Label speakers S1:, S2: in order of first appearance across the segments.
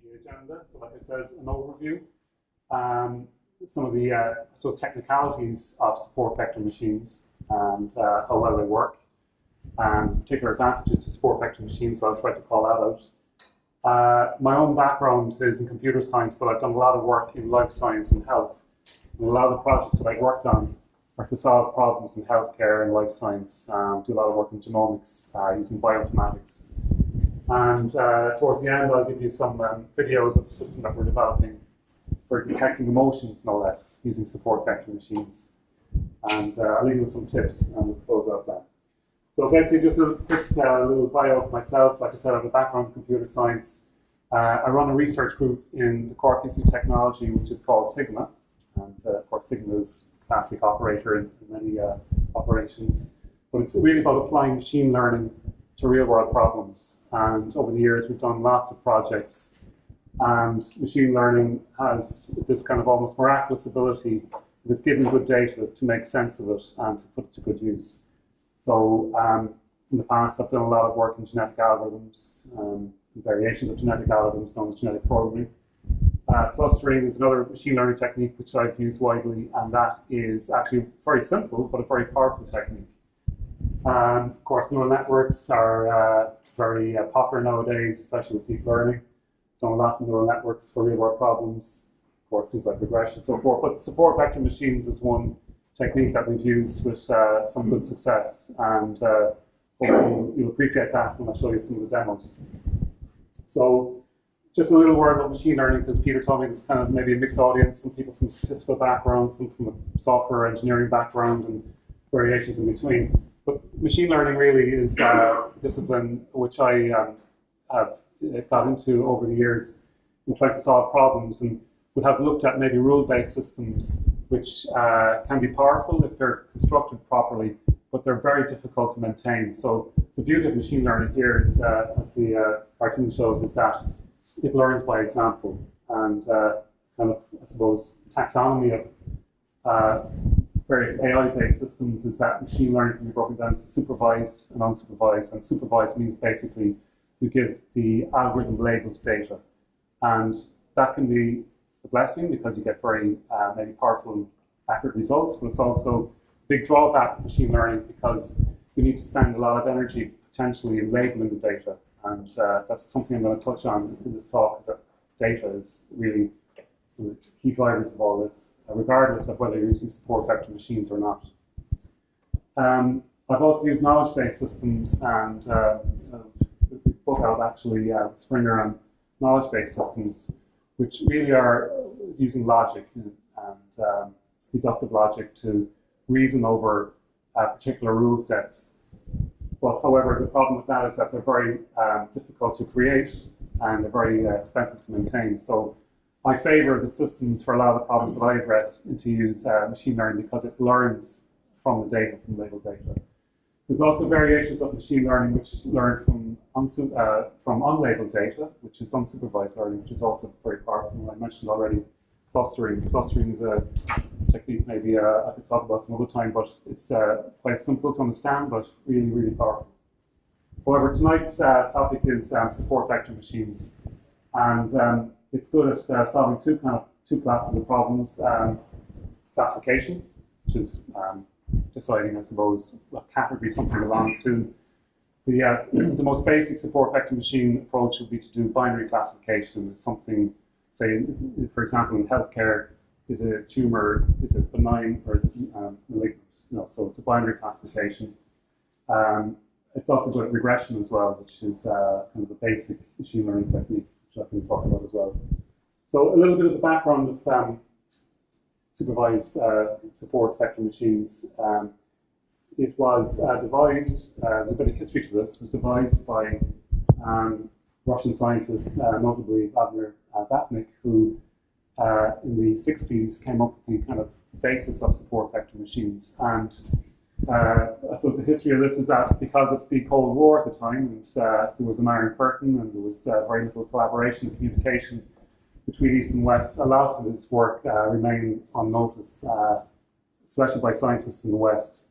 S1: the agenda. So like I said, an overview, some of the I suppose technicalities of support vector machines and how well they work, and particular advantages to support vector machines, so I'll try to call that out. My own background is in computer science, but I've done a lot of work in life science and health. And a lot of the projects that I've worked on are to solve problems in healthcare and life science, do a lot of work in genomics using bioinformatics. And towards the end, I'll give you some videos of the system that we're developing for detecting emotions, no less, using support vector machines. And I'll leave you with some tips, and we'll close out that. So basically, just a quick little bio of myself. Like I said, I have a background in computer science. I run a research group in the Cork Institute of Technology, which is called Sigma. And of course, Sigma is a classic operator in many operations. But it's really about applying machine learning to real-world problems. And over the years, we've done lots of projects. And machine learning has this kind of almost miraculous ability, if it's given good data, to make sense of it and to put it to good use. So in the past, I've done a lot of work in genetic algorithms, variations of genetic algorithms known as genetic programming. Clustering is another machine learning technique which I've used widely, and that is actually very simple, but a very powerful technique. Of course, neural networks are very popular nowadays, especially with deep learning. Done a lot of neural networks for real-world problems, of course, things like regression and so forth. But support vector machines is one technique that we've used with some good success, and hopefully you'll appreciate that when I show you some of the demos. So just a little word about machine learning, because Peter told me there's kind of maybe a mixed audience, some people from statistical backgrounds, some from a software engineering background, and variations in between. But machine learning really is a discipline which I have got into over the years in trying to solve problems, and would have looked at maybe rule-based systems which can be powerful if they're constructed properly, but they're very difficult to maintain. So the beauty of machine learning here is, as the cartoon shows, is that it learns by example, and kind of, I suppose, taxonomy of various AI-based systems is that machine learning can be broken down to supervised and unsupervised. And supervised means basically you give the algorithm labeled data, and that can be a blessing because you get very maybe powerful, accurate results. But it's also a big drawback of machine learning because you need to spend a lot of energy potentially in labeling the data. And that's something I'm going to touch on in this talk, that data is really the key drivers of all this, regardless of whether you're using support vector machines or not. I've also used knowledge-based systems, and we book out actually Springer on knowledge-based systems, which really are using logic and deductive logic to reason over particular rule sets. But however, the problem with that is that they're very difficult to create, and they're very expensive to maintain. So I favor the systems for a lot of the problems that I address and to use machine learning because it learns from the data, from labeled data. There's also variations of machine learning which learn from unlabeled data, which is unsupervised learning, which is also very powerful. I mentioned already clustering. Clustering is a technique maybe I could talk about some other time, but it's quite simple to understand, but really, really powerful. However, tonight's topic is support vector machines, and it's good at solving two classes of problems: classification, which is deciding, I suppose, what category something belongs to. The most basic support vector machine approach would be to do binary classification. Something, say, for example, in healthcare, is a tumor, is it benign or is it malignant? So it's a binary classification. It's also good at regression as well, which is kind of a basic machine learning technique, which I can talk about as well. So a little bit of the background of supervised support vector machines. It was devised, a bit of history to this, was devised by Russian scientist, notably Vladimir Batnik, who in the 60s came up with the kind of basis of support vector machines. And so the history of this is that because of the Cold War at the time, and there was an Iron Curtain and there was very little collaboration and communication between East and West, a lot of this work remained unnoticed, especially by scientists in the West,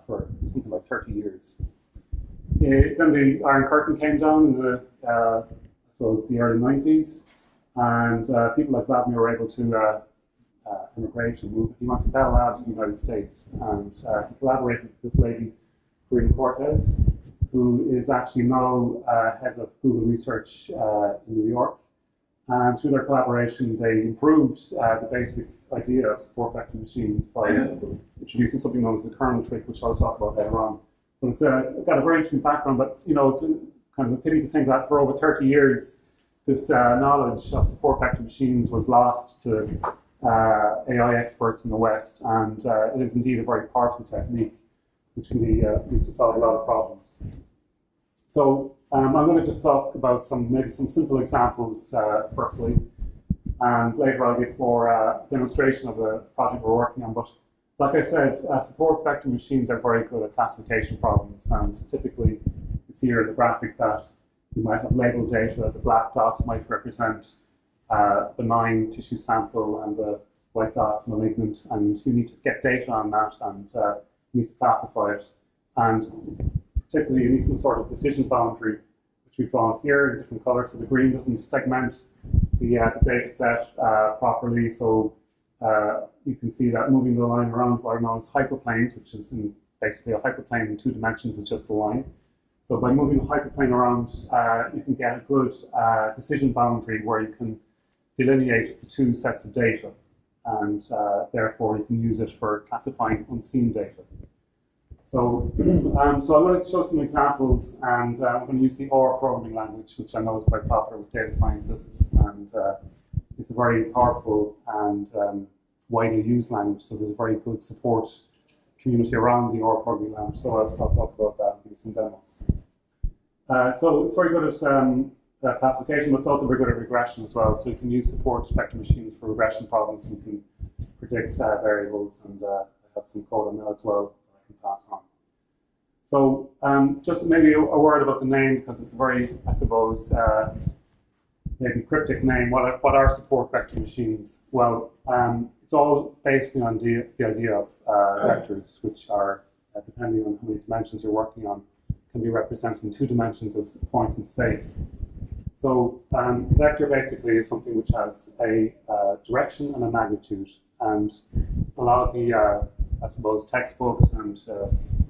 S1: for something like 30 years. Then the Iron Curtain came down in the, I suppose, the early 90s, and people like Vladimir were able to immigrate and move. He went to Bell Labs in the United States, and he collaborated with this lady, Corina Cortez, who is actually now head of Google Research in New York. And through their collaboration, they improved the basic idea of support vector machines by introducing something known as the Kernel Trick, which I'll talk about later on. But it's got a very interesting background, but you know, it's kind of a pity to think that for over 30 years, this knowledge of support vector machines was lost to AI experts in the West, and it is indeed a very powerful technique which can be used to solve a lot of problems. So I'm going to just talk about maybe some simple examples firstly, and later I'll give more demonstration of the project we're working on. But like I said, support vector machines are very good at classification problems, and typically you see here in the graphic that you might have labeled data. The black dots might represent benign tissue sample, and the white dots malignant, and you need to get data on that, and you need to classify it. And particularly you need some sort of decision boundary, which we've drawn here in different colors. So the green doesn't segment the data set properly, so you can see that moving the line around what are known as hyperplanes, which is basically a hyperplane in 2 dimensions is just a line. So by moving the hyperplane around, you can get a good decision boundary where you can delineate the 2 sets of data, and therefore you can use it for classifying unseen data. So, so I'm going to show some examples, and I'm going to use the OR programming language, which I know is quite popular with data scientists, and it's a very powerful and widely used language, so there's a very good support community around the OR programming language, so I'll talk about that and give you some demos. So it's very good at classification, but it's also very good at regression as well, so you can use support vector machines for regression problems, and you can predict variables, and I have some code on that as well that I can pass on. So just maybe a word about the name, because it's a very, I suppose, maybe cryptic name. What are support vector machines? Well, it's all based on the idea of vectors, which are, depending on how many dimensions you're working on, can be represented in 2 dimensions as a point in space. So vector basically is something which has a direction and a magnitude, and a lot of the, I suppose, textbooks and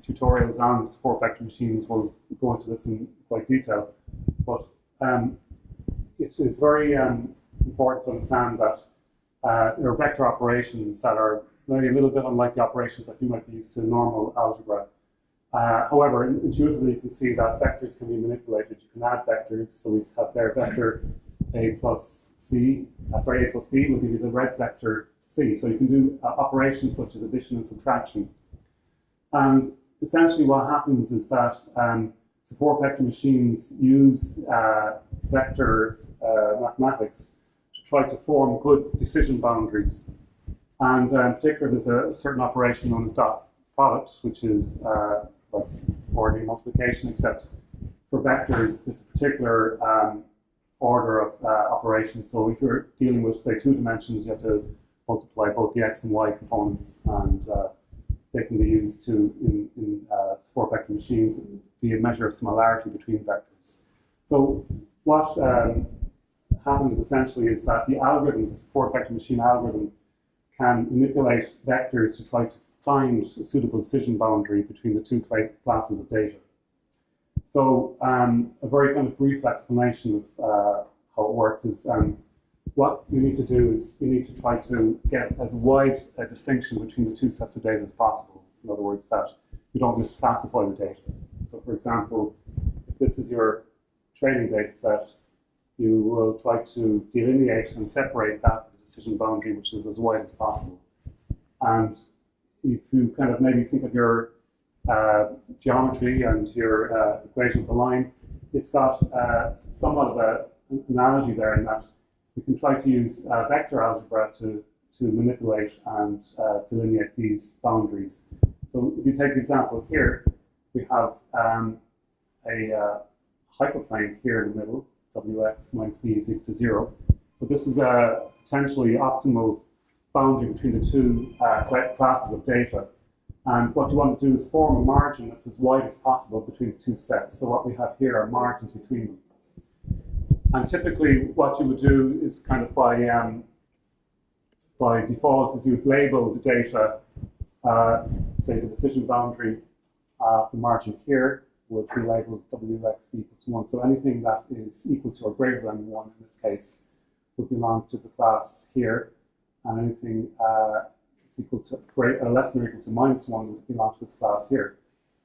S1: tutorials on support vector machines will go into this in quite detail, but it's very important to understand that there are vector operations that are maybe a little bit unlike the operations that you might be used to in normal algebra. However, intuitively you can see that vectors can be manipulated. You can add vectors, so we have there vector A plus B will give you the red vector C. So you can do operations such as addition and subtraction. And essentially what happens is that support vector machines use vector mathematics to try to form good decision boundaries. And in particular, there's a certain operation known as dot product, which is like ordinary multiplication, except for vectors, there's a particular order of operations. So if you're dealing with, say, 2 dimensions, you have to multiply both the x and y components, and they can be used in support vector machines and be a measure of similarity between vectors. So what happens essentially is that the algorithm, the support vector machine algorithm, can manipulate vectors to try to find a suitable decision boundary between the 2 classes of data. So a very kind of brief explanation of how it works is what you need to do is you need to try to get as wide a distinction between the 2 sets of data as possible. In other words, that you don't misclassify the data. So for example, if this is your training data set, you will try to delineate and separate that decision boundary, which is as wide as possible. And if you kind of maybe think of your geometry and your equation of the line, it's got somewhat of an analogy there in that we can try to use vector algebra to manipulate and delineate these boundaries. So if you take the example here, we have a hyperplane here in the middle, wx minus b is equal to 0. So this is a potentially optimal boundary between the 2 classes of data. And what you want to do is form a margin that's as wide as possible between the 2 sets. So what we have here are margins between them. And typically what you would do is kind of by default is you would label the data, say the decision boundary, the margin here would be labeled wx equals 1. So anything that is equal to or greater than 1 in this case would belong to the class here, and anything is equal to less than or equal to minus 1 would belong to this class here.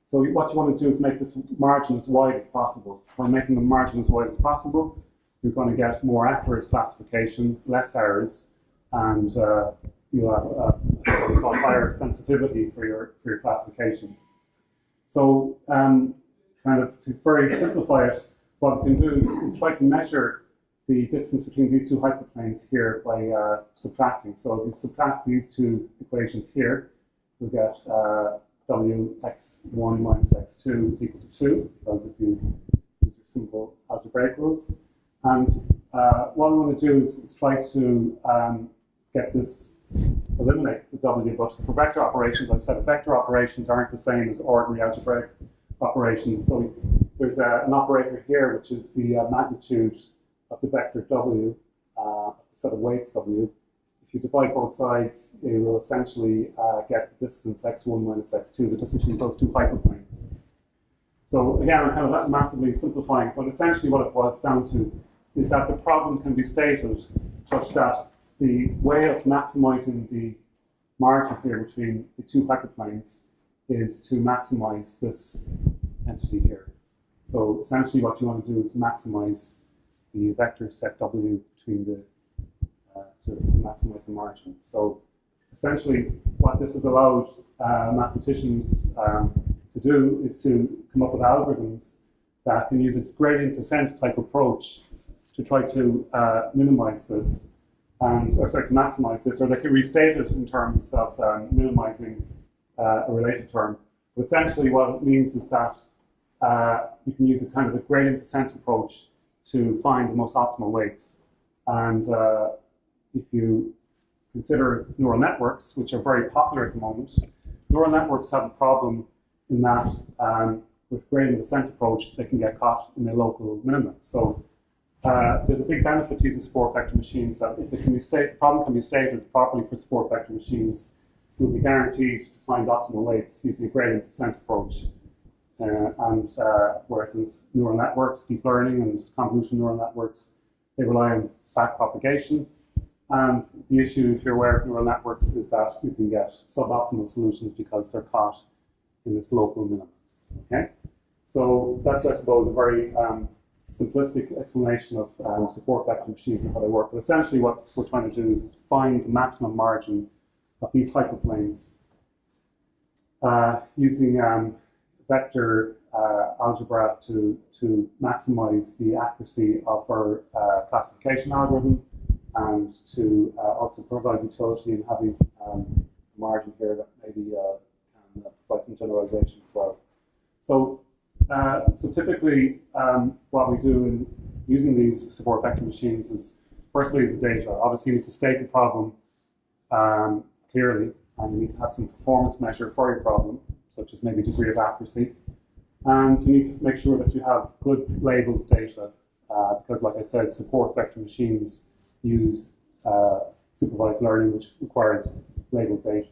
S1: So what you want to do is make this margin as wide as possible. For making the margin as wide as possible, you're going to get more accurate classification, less errors, and you'll have what we call higher sensitivity for your classification. So kind of to very simplify it, what we can do is try to measure the distance between these two hyperplanes here by subtracting. So if you subtract these two equations here, you'll get wx1 minus x2 is equal to 2, because if you use your simple algebraic rules. And what we want to do is try to get this, eliminate the w, but for vector operations, I said vector operations aren't the same as ordinary algebraic operations. So there's an operator here, which is the magnitude of the vector w, the set of weights w. If you divide both sides, it will essentially get the distance x1 minus x2, the distance between those two hyperplanes. So again, I'm kind of massively simplifying, but essentially what it boils down to is that the problem can be stated such that the way of maximizing the margin here between the two hyperplanes is to maximize this entity here. So essentially what you want to do is maximize the vector set w between the, to maximize the margin. So essentially what this has allowed mathematicians to do is to come up with algorithms that can use a gradient descent type approach to try to minimize this, or sorry, to maximize this, or they can restate it in terms of minimizing a related term. But essentially what it means is that you can use a kind of a gradient descent approach to find the most optimal weights. And if you consider neural networks, which are very popular at the moment, neural networks have a problem in that with gradient descent approach, they can get caught in a local minimum. So there's a big benefit to using support vector machines that if the problem can be stated properly for support vector machines, you'll be guaranteed to find optimal weights using a gradient descent approach. Whereas in neural networks, deep learning and convolutional neural networks, they rely on backpropagation. And the issue, if you're aware of neural networks, is that you can get suboptimal solutions because they're caught in this local minimum. Okay, so that's, I suppose, a very simplistic explanation of support vector machines and how they work. But essentially, what we're trying to do is find the maximum margin of these hyperplanes using vector algebra to maximize the accuracy of our classification algorithm, and to also provide utility in having a margin here that maybe can provide some generalization as well. So, typically what we do in using these support vector machines is, firstly, is the data. Obviously, you need to state the problem clearly, and you need to have some performance measure for your problem, such as maybe degree of accuracy. And you need to make sure that you have good labeled data, because, like I said, support vector machines use supervised learning, which requires labeled data.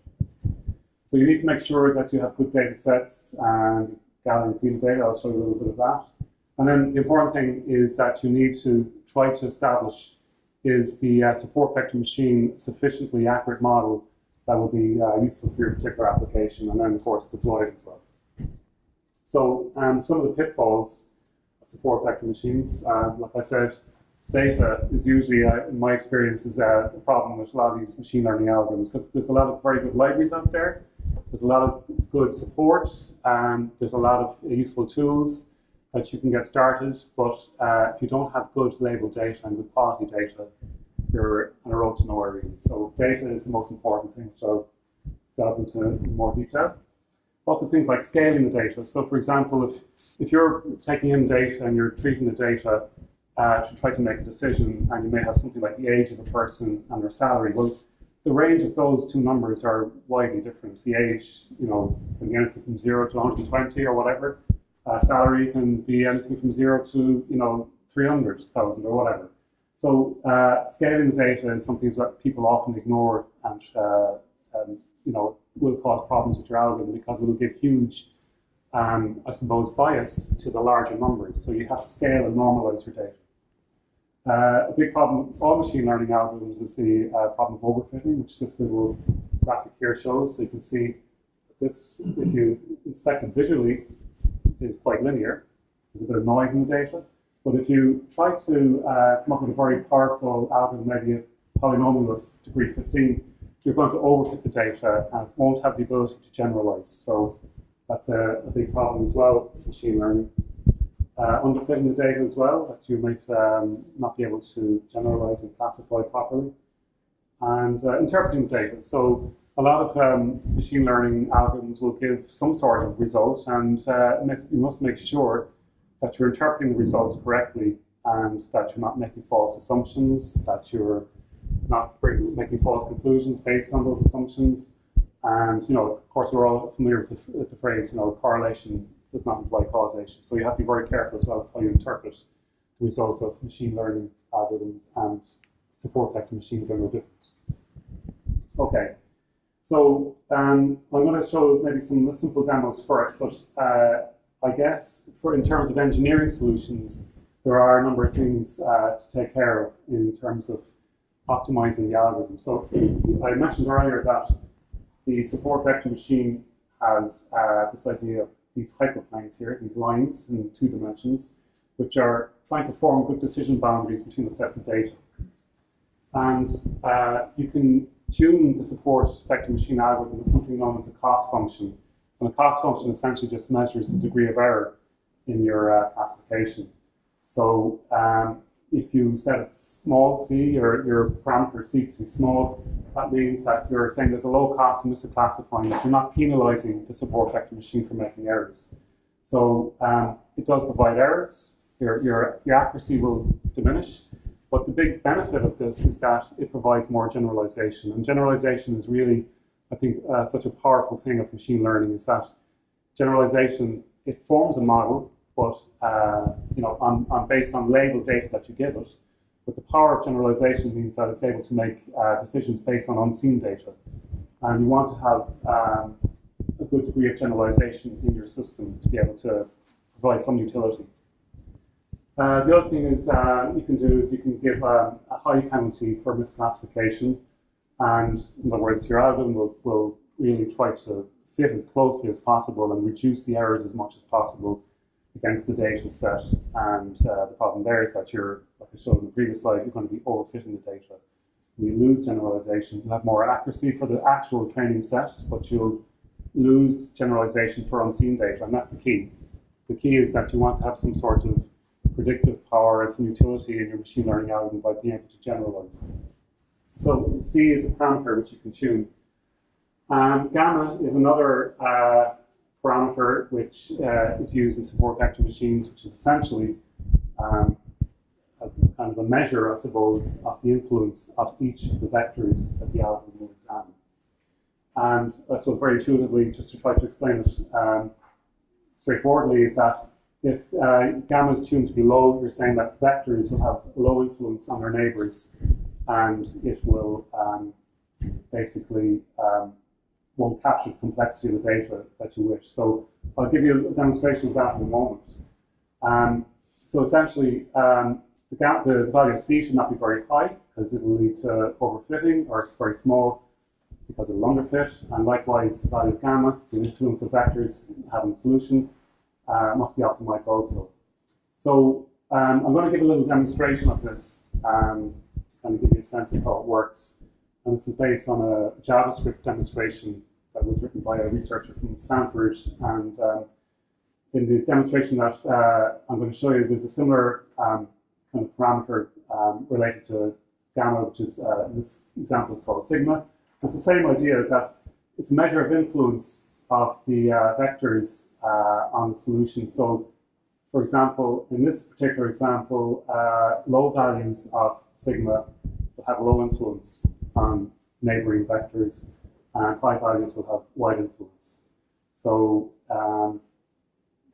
S1: So you need to make sure that you have good data sets and gathering clean data. I'll show you a little bit of that. And then the important thing is that you need to try to establish, is the support vector machine a sufficiently accurate model that will be useful for your particular application, and then, of course, deploy it as well. So some of the pitfalls of support vector machines, like I said, data is usually, in my experience, is a problem with a lot of these machine learning algorithms, because there's a lot of very good libraries out there, there's a lot of good support, and there's a lot of useful tools that you can get started, but if you don't have good labeled data and good quality data, you're on a road to nowhere really. So data is the most important thing, which I'll delve into in more detail. Also things like scaling the data. So for example, if you're taking in data and you're treating the data to try to make a decision, and you may have something like the age of a person and their salary, well, the range of those two numbers are widely different. The age, can be anything from 0 to 120 or whatever. Salary can be anything from 0 to 300,000 or whatever. So scaling the data is something that people often ignore, and will cause problems with your algorithm because it will give huge, I suppose, bias to the larger numbers. So you have to scale and normalize your data. A big problem with all machine learning algorithms is the problem of overfitting, which this little graphic here shows. So you can see this, if you inspect it visually, is quite linear. There's a bit of noise in the data. But if you try to come up with a very powerful algorithm, maybe a polynomial of degree 15, you're going to overfit the data and it won't have the ability to generalize. So that's a big problem as well with machine learning. Underfitting the data as well, that you might not be able to generalize and classify properly. And interpreting the data. So a lot of machine learning algorithms will give some sort of result, and you must make sure that you're interpreting the results correctly and that you're not making false assumptions, that you're not making false conclusions based on those assumptions. And, of course, we're all familiar with the phrase, correlation does not imply causation. So you have to be very careful as well with how you interpret the result of machine learning algorithms, and support vector machines are no different. Okay, so I'm going to show maybe some simple demos first, but I guess in terms of engineering solutions, there are a number of things to take care of in terms of optimizing the algorithm. So I mentioned earlier that the support vector machine has this idea of these hyperplanes here, these lines in 2 dimensions, which are trying to form good decision boundaries between the sets of data. And you can tune the support vector machine algorithm with something known as a cost function. And the cost function essentially just measures the degree of error in your classification. So if you set it small c, or your parameter c to be small, that means that you're saying there's a low cost in misclassifying, that you're not penalizing the support vector machine for making errors. So it does provide errors. Your accuracy will diminish. But the big benefit of this is that it provides more generalization. And generalization is really, I think, such a powerful thing of machine learning, is that generalization, it forms a model, but based on labeled data that you give it. But the power of generalization means that it's able to make decisions based on unseen data. And you want to have a good degree of generalization in your system to be able to provide some utility. The other thing is you can do is you can give a high penalty for misclassification, and in other words, your algorithm will really try to fit as closely as possible and reduce the errors as much as possible against the data set. And the problem there is that you're, like I showed in the previous slide, you're going to be overfitting the data. You lose generalization. You'll have more accuracy for the actual training set, but you'll lose generalization for unseen data, and that's the key. The key is that you want to have some sort of predictive power and some utility in your machine learning algorithm by being able to generalize. So C is a parameter which you can tune. Gamma is another parameter which is used in support vector machines, which is essentially kind of a measure, I suppose, of the influence of each of the vectors that the algorithm will examine. And so very intuitively, just to try to explain it straightforwardly, is that if gamma is tuned to be low, you're saying that vectors will have low influence on their neighbors, and it will basically won't capture the complexity of the data that you wish. So I'll give you a demonstration of that in a moment. So essentially, the value of C should not be very high, because it will lead to overfitting, or it's very small because it will underfit. And likewise, the value of gamma, the influence of vectors having a solution, must be optimized also. So I'm going to give a little demonstration of this and kind of give you a sense of how it works. And this is based on a JavaScript demonstration that was written by a researcher from Stanford. And in the demonstration that I'm going to show you, there's a similar kind of parameter related to gamma, which is in this example is called sigma. It's the same idea, that it's a measure of influence of the vectors on the solution. So, for example, in this particular example, low values of sigma will have low influence on neighboring vectors, and high values will have wide influence. So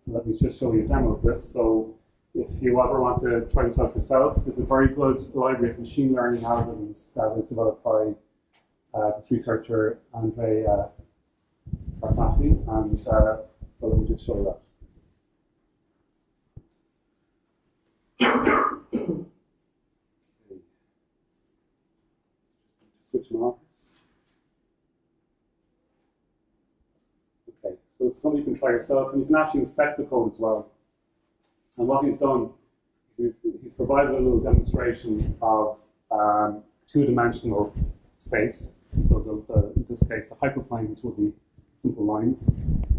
S1: let me just show you a demo of this. So if you ever want to try this out yourself, there's a very good library of machine learning algorithms that is developed by this researcher, Andre Sarfati, and so let me just show you that. Okay. Switch markers. Okay, so it's something you can try yourself, and you can actually inspect the code as well. And what he's done is he's provided a little demonstration of two-dimensional space. So in this case, the hyperplanes will be simple lines.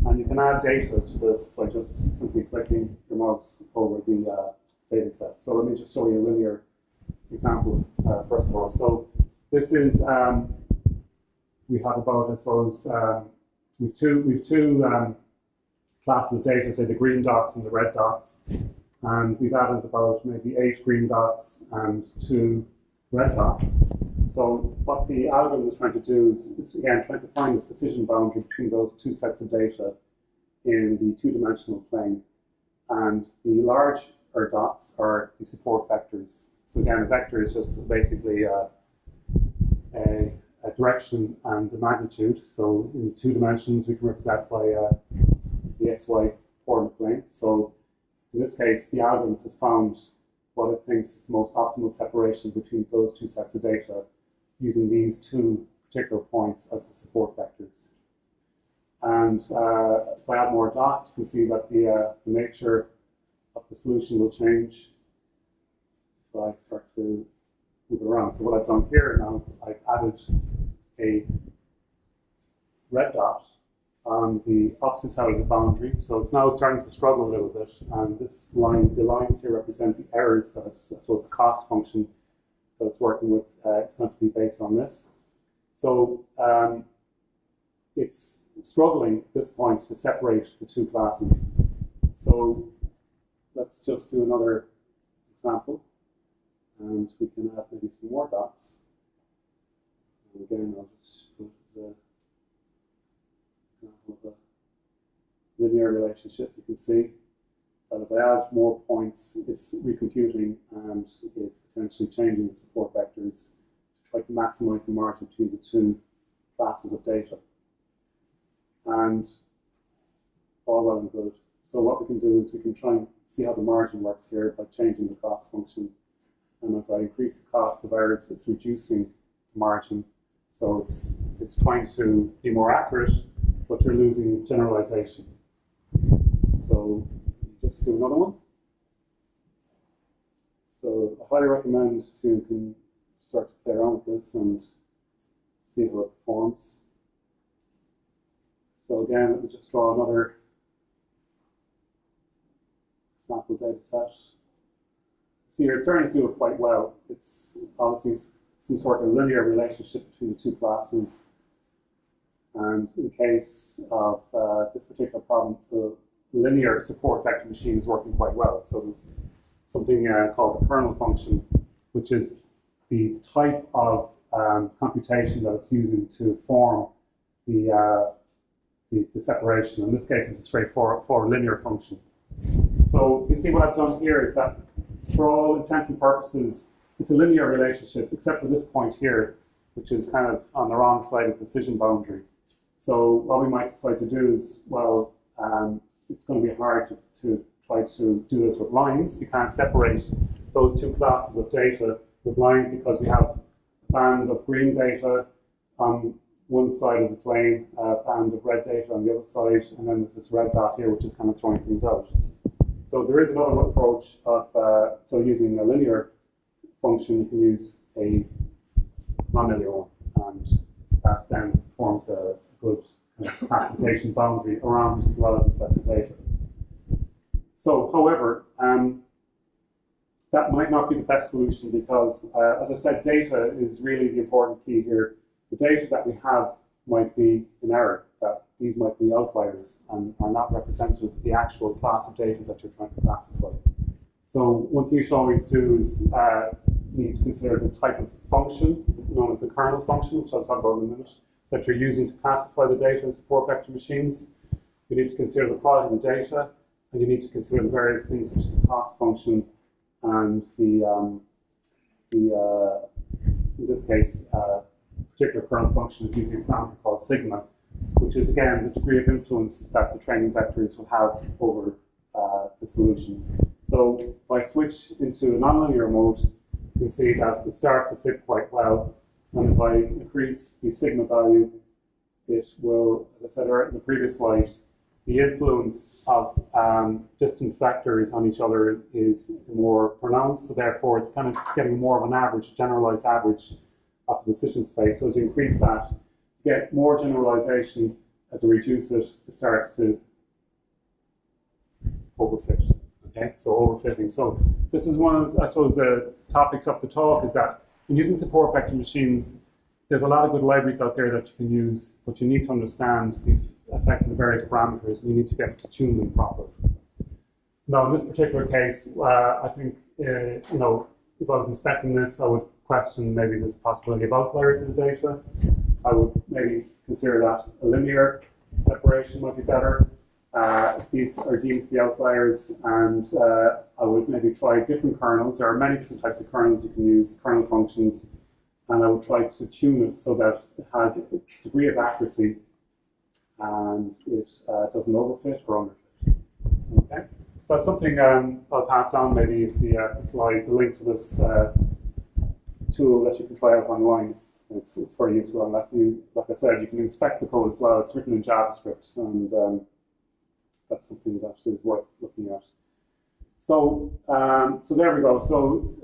S1: And you can add data to this by just simply clicking your mouse over the data set. So let me just show you a linear example first of all. So this is, we have about, I suppose, we've two classes of data, say the green dots and the red dots. And we've added about maybe 8 green dots and 2 red dots. So what the algorithm is trying to do is again, trying to find this decision boundary between those two sets of data in the two-dimensional plane. And the larger dots are the support vectors. So again, a vector is just basically a direction and a magnitude. So in 2 dimensions, we can represent by the XY coordinate plane. So in this case, the algorithm has found what it thinks is the most optimal separation between those two sets of data using these 2 particular points as the support vectors. And if I add more dots, you can see that the nature of the solution will change if I start to move it around. So what I've done here now, I've added a red dot on the opposite side of the boundary. So it's now starting to struggle a little bit. And this line, the lines here represent the errors that is, I suppose, the cost function that it's working with. It's going to be based on this. So it's struggling at this point to separate the two classes. So let's just do another example. And we can add maybe some more dots. And again, I'll just put it as a example of a linear relationship. You can see that as I add more points, it's recomputing and it's potentially changing the support vectors to try to maximize the margin between the two classes of data. And all well and good. So what we can do is we can try and see how the margin works here by changing the cost function. And as I increase the cost of errors, it's reducing the margin. So it's trying to be more accurate, but you're losing generalization. So just do another one. So I highly recommend you can start to play around with this and see how it performs. So again, let me just draw another sample data set. So you're starting to do it quite well. It's obviously some sort of linear relationship between the two classes. And in case of this particular problem, the linear support vector machine is working quite well. So there's something called the kernel function, which is the type of computation that it's using to form the separation. In this case, it's a straightforward linear function. So you see what I've done here is that for all intents and purposes, it's a linear relationship, except for this point here, which is kind of on the wrong side of the decision boundary. So what we might decide to do is, well, it's going to be hard to try to do this with lines. You can't separate those two classes of data with lines because we have a band of green data on one side of the plane, a band of red data on the other side, and then there's this red dot here, which is kind of throwing things out. So there is another approach of, so using a linear function, you can use a nonlinear one, and that then forms a good kind of classification boundary around the relevant sets of data. So, however, that might not be the best solution because, as I said, data is really the important key here. The data that we have might be in error, that these might be outliers and are not representative of the actual class of data that you're trying to classify. So one thing you should always do is you need to consider the type of function known as the kernel function, which I'll talk about in a minute, that you're using to classify the data in support vector machines. You need to consider the quality of the data, and you need to consider the various things such as the cost function and in this case, particular kernel function is using a parameter called sigma, which is again the degree of influence that the training vectors will have over the solution. So if I switch into a nonlinear mode, you can see that it starts to fit quite well. And if I increase the sigma value, it will, as I said in the previous slide, the influence of distant vectors on each other is more pronounced. So therefore, it's kind of getting more of an average, generalized average of the decision space. So as you increase that, you get more generalization. As you reduce it, it starts to overfit. Okay, so overfitting. So this is one of, I suppose, the topics of the talk is that when using support vector machines, there's a lot of good libraries out there that you can use, but you need to understand the effect of the various parameters, and you need to be able to tune them properly. Now, in this particular case, I think, if I was inspecting this, I would question maybe there's a possibility of outliers in the data. I would maybe consider that a linear separation might be better. These are deemed to be outliers, and I would maybe try different kernels. There are many different types of kernels you can use, kernel functions, and I would try to tune it so that it has a degree of accuracy and it doesn't overfit or underfit. Okay, so that's something I'll pass on maybe the slides, a link to this tool that you can try out online. It's very useful, and like I said, you can inspect the code as well. It's written in JavaScript, and that's something that is worth looking at. So, so there we go. So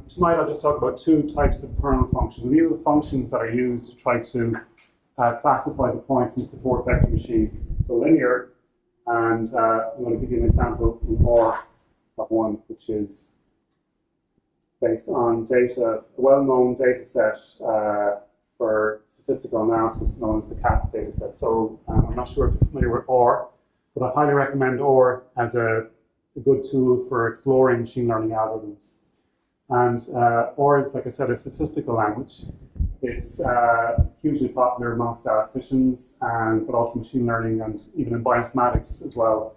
S1: tonight I'll just talk about two types of kernel functions. These are the functions that are used to try to classify the points in the support vector machine. So linear, and I'm going to give you an example of one, which is based on data, a well-known data set for statistical analysis known as the CATS data set. So I'm not sure if you're familiar with OR, but I highly recommend OR as a good tool for exploring machine learning algorithms. And OR is, like I said, a statistical language. It's hugely popular among statisticians, but also machine learning and even in bioinformatics as well.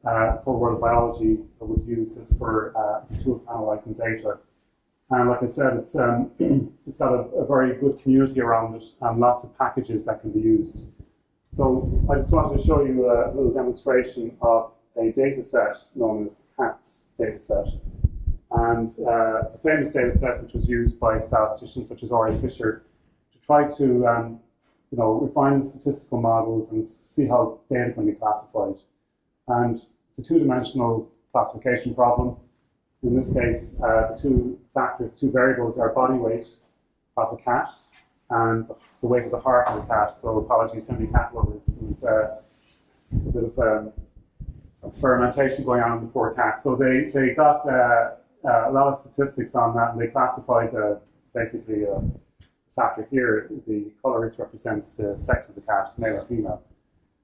S1: Whole world of biology would use this for as a tool for analyzing data. And like I said, it's got a very good community around it and lots of packages that can be used. So I just wanted to show you a little demonstration of a data set known as the CATS data set. And it's a famous data set which was used by statisticians such as R.A. Fisher to try to refine the statistical models and see how data can be classified. And it's a two-dimensional classification problem. In this case, the two variables are body weight of a cat and the weight of the heart of the cat. So apologies to any cat lovers. There's a bit of experimentation going on in the poor cat. So they got a lot of statistics on that, and they classified basically a factor here. The color represents the sex of the cat, male or female.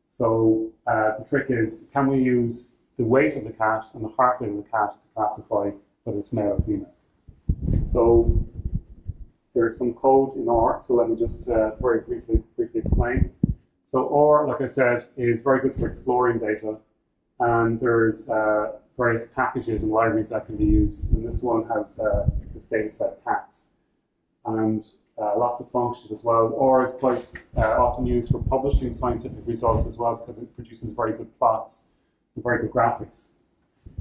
S1: So the trick is, can we use the weight of the cat and the heart rate of the cat to classify whether it's male or female? So there's some code in R, so let me just very briefly explain. So R, like I said, is very good for exploring data, and there's various packages and libraries that can be used. And this one has this data set CATS, and lots of functions as well. R is quite often used for publishing scientific results as well, because it produces very good plots and very good graphics.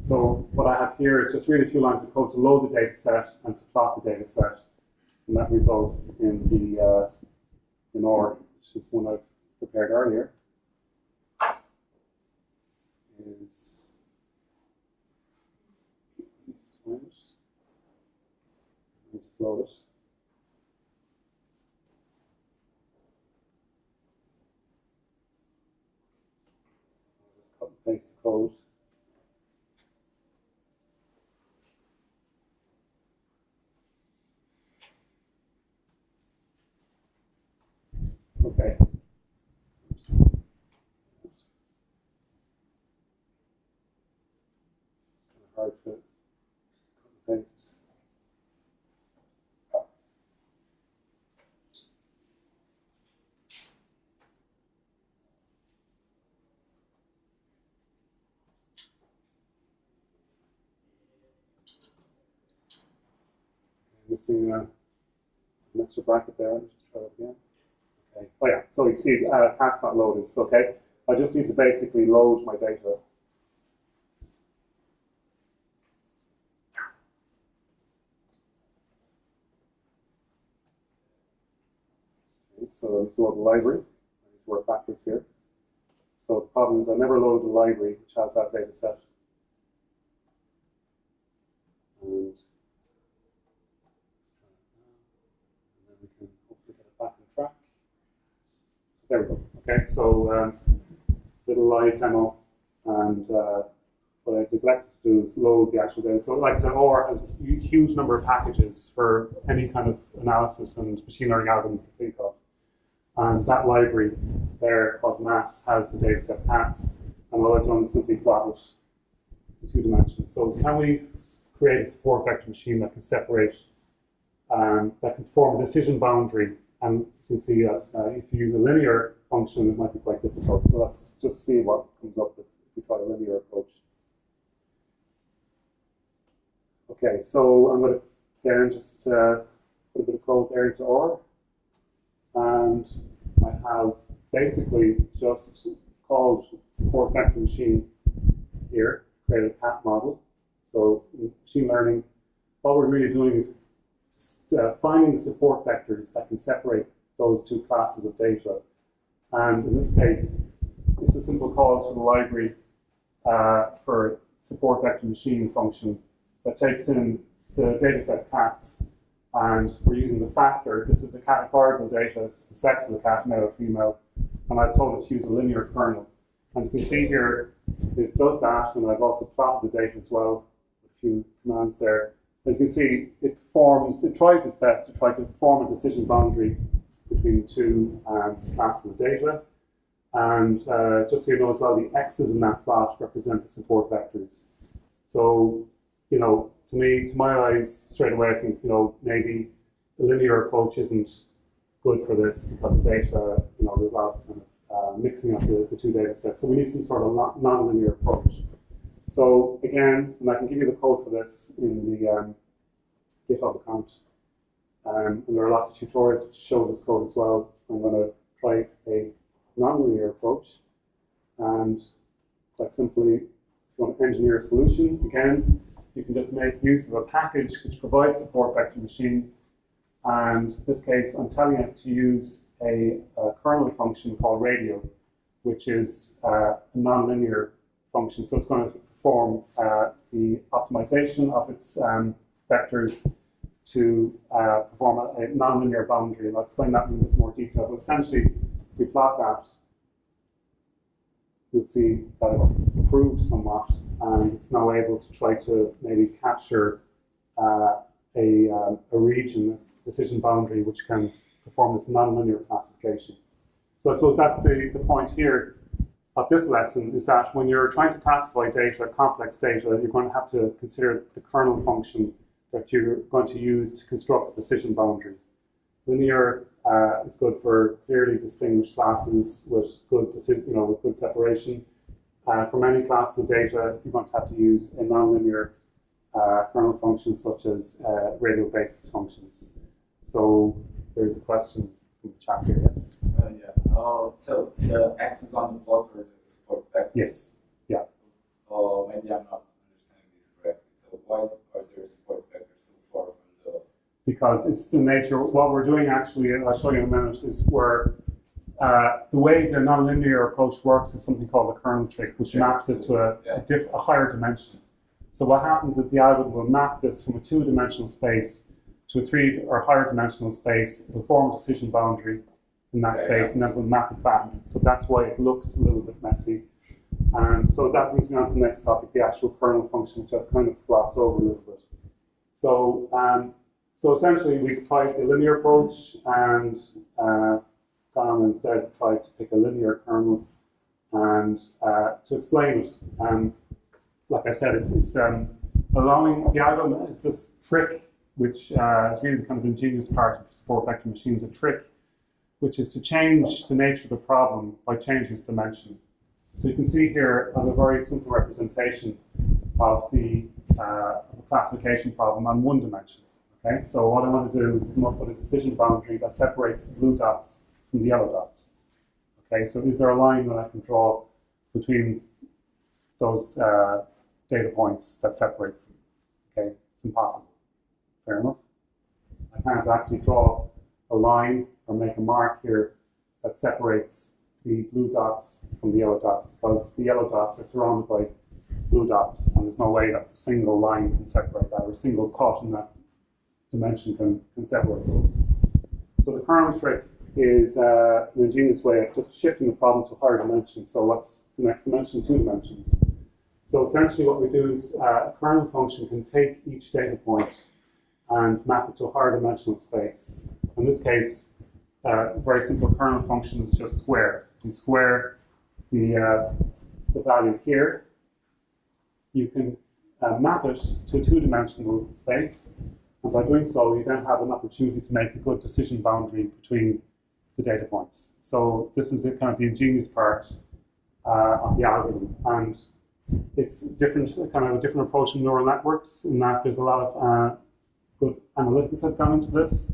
S1: So what I have here is just really a few lines of code to load the data set and to plot the data set. And that results in the in R, which is one I've prepared earlier. Is just find it. Let me just load it. I'll just cut and paste the code. Okay. Oops. Hard to cut and paste. missing an extra bracket there. Let me just try it again. Okay. Oh yeah, so you see cat's not loaded. So, okay, I just need to basically load my data. Okay, so let's load the library. I need to work backwards here. So the problem is I never loaded the library, which has that data set. And then we can hopefully get it back on track. So there we go. Okay, so little live demo, and what I neglected to do is load the actual data. So like I said, OR has a huge number of packages for any kind of analysis and machine learning algorithm you can think of. And that library there called mass has the data set cats, and all I've done is simply plot it in 2 dimensions. So can we create a support vector machine that can separate, that can form a decision boundary? And you can see that if you use a linear function, it might be quite difficult. So let's just see what comes up if we try a linear approach. Okay, so I'm going to then just put a bit of code there into OR. And I have basically just called support vector machine here, created a cat model. So in machine learning, what we're really doing is just finding the support vectors that can separate those 2 classes of data. And in this case, it's a simple call to the library for support vector machine function that takes in the dataset cats. And we're using the factor. This is the categorical data. It's the sex of the cat, male or female. And I've told it to use a linear kernel. And you can see here, it does that. And I've also plotted the data as well, with a few commands there. And you can see it tries its best to try to form a decision boundary between the 2 classes of data. And just so you know as well, the x's in that plot represent the support vectors. So, you know, to my eyes, straight away, I think, you know, maybe the linear approach isn't good for this because the data, you know, there's a lot of kind of mixing up the 2 data sets. So we need some sort of non-linear approach. So again, and I can give you the code for this in the GitHub account. And there are lots of tutorials which show this code as well. I'm going to try a non-linear approach. And quite simply, if you want to engineer a solution, again, you can just make use of a package which provides support vector machine. And in this case, I'm telling it to use a kernel function called radio, which is a nonlinear function. So it's going to perform the optimization of its vectors to perform a nonlinear boundary. And I'll explain that in a bit more detail. But essentially, if we plot that, you'll see that it's improved somewhat. And it's now able to try to maybe capture a region, a decision boundary, which can perform this nonlinear classification. So I suppose that's the point here of this lesson, is that when you're trying to classify data, complex data, you're going to have to consider the kernel function that you're going to use to construct the decision boundary. Linear is good for clearly distinguished classes with good, with good separation. For many classes of data, you're going to have to use a nonlinear kernel function such as radial basis functions. So there's a question from the chat here, yes?
S2: Yeah. So the axis on the plot are the support vectors?
S1: Yes. Yeah.
S2: Maybe I'm not understanding this correctly. So why are there support vectors so far from the...
S1: Because it's the nature, what we're doing actually, and I'll show you in a minute, is where the way the nonlinear approach works is something called the Kernel Trick, which maps it to a higher dimension. So what happens is the algorithm will map this from a 2-dimensional space to a 3 or higher dimensional space. It will form a decision boundary in that space, and then we'll map it back. So that's why it looks a little bit messy. And so that brings me on to the next topic, the actual kernel function, which I've kind of glossed over a little bit. So, so essentially, we've tried the linear approach and gone instead tried to pick a linear kernel. And to explain it, like I said, it's allowing the algorithm is this trick, which is really the kind of ingenious part of support vector machines, a trick, which is to change the nature of the problem by changing its dimension. So you can see here I have a very simple representation of the classification problem on 1 dimension. Okay, so what I want to do is come up with a decision boundary that separates the blue dots from the yellow dots. Okay, so is there a line that I can draw between those data points that separates them? Okay, it's impossible. Fair enough. I can't actually draw a line or make a mark here that separates the blue dots from the yellow dots, because the yellow dots are surrounded by blue dots, and there's no way that a single line can separate that, or a single cut in that dimension can separate those. So the kernel trick is an ingenious way of just shifting the problem to higher dimensions. So what's the next dimension? 2 dimensions. So essentially what we do is a kernel function can take each data point and map it to a higher dimensional space. In this case, a very simple kernel function is just square. You square the value here. You can map it to a 2-dimensional space, and by doing so, you then have an opportunity to make a good decision boundary between the data points. So this is kind of the ingenious part of the algorithm, and it's different, kind of a different approach from neural networks in that there's a lot of good analytics that have gone into this.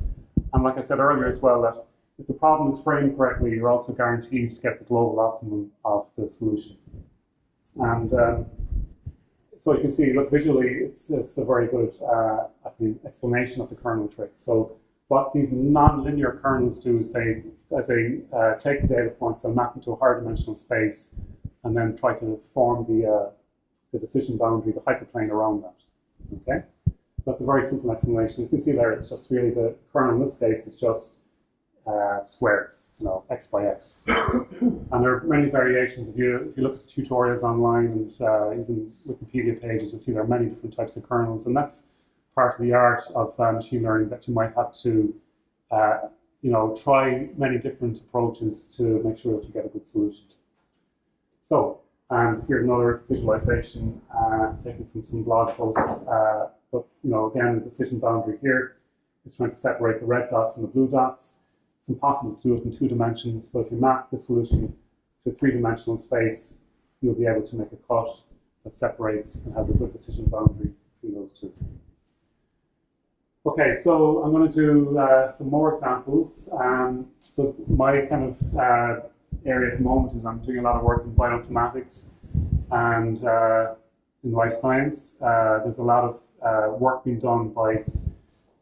S1: And like I said earlier as well, that if the problem is framed correctly, you're also guaranteed to get the global optimum of the solution. And so you can see, look, visually, it's a very good explanation of the kernel trick. So what these non-linear kernels do is they take the data points and map them to a higher dimensional space, and then try to form the decision boundary, the hyperplane around that. Okay, so that's a very simple explanation. You can see there, it's just really the kernel in this case is just squared, x by x. And there are many variations. If you look at tutorials online and even Wikipedia pages, you'll see there are many different types of kernels, and that's part of the art of machine learning, that you might have to try many different approaches to make sure that you get a good solution. So, and here's another visualization taken from some blog posts. But again, the decision boundary here is trying to separate the red dots from the blue dots. It's impossible to do it in 2 dimensions, but if you map the solution to a 3-dimensional space, you'll be able to make a cut that separates and has a good decision boundary between those 2. Okay, so I'm going to do some more examples. So my kind of area at the moment is I'm doing a lot of work in bioinformatics and in life science. There's a lot of work being done by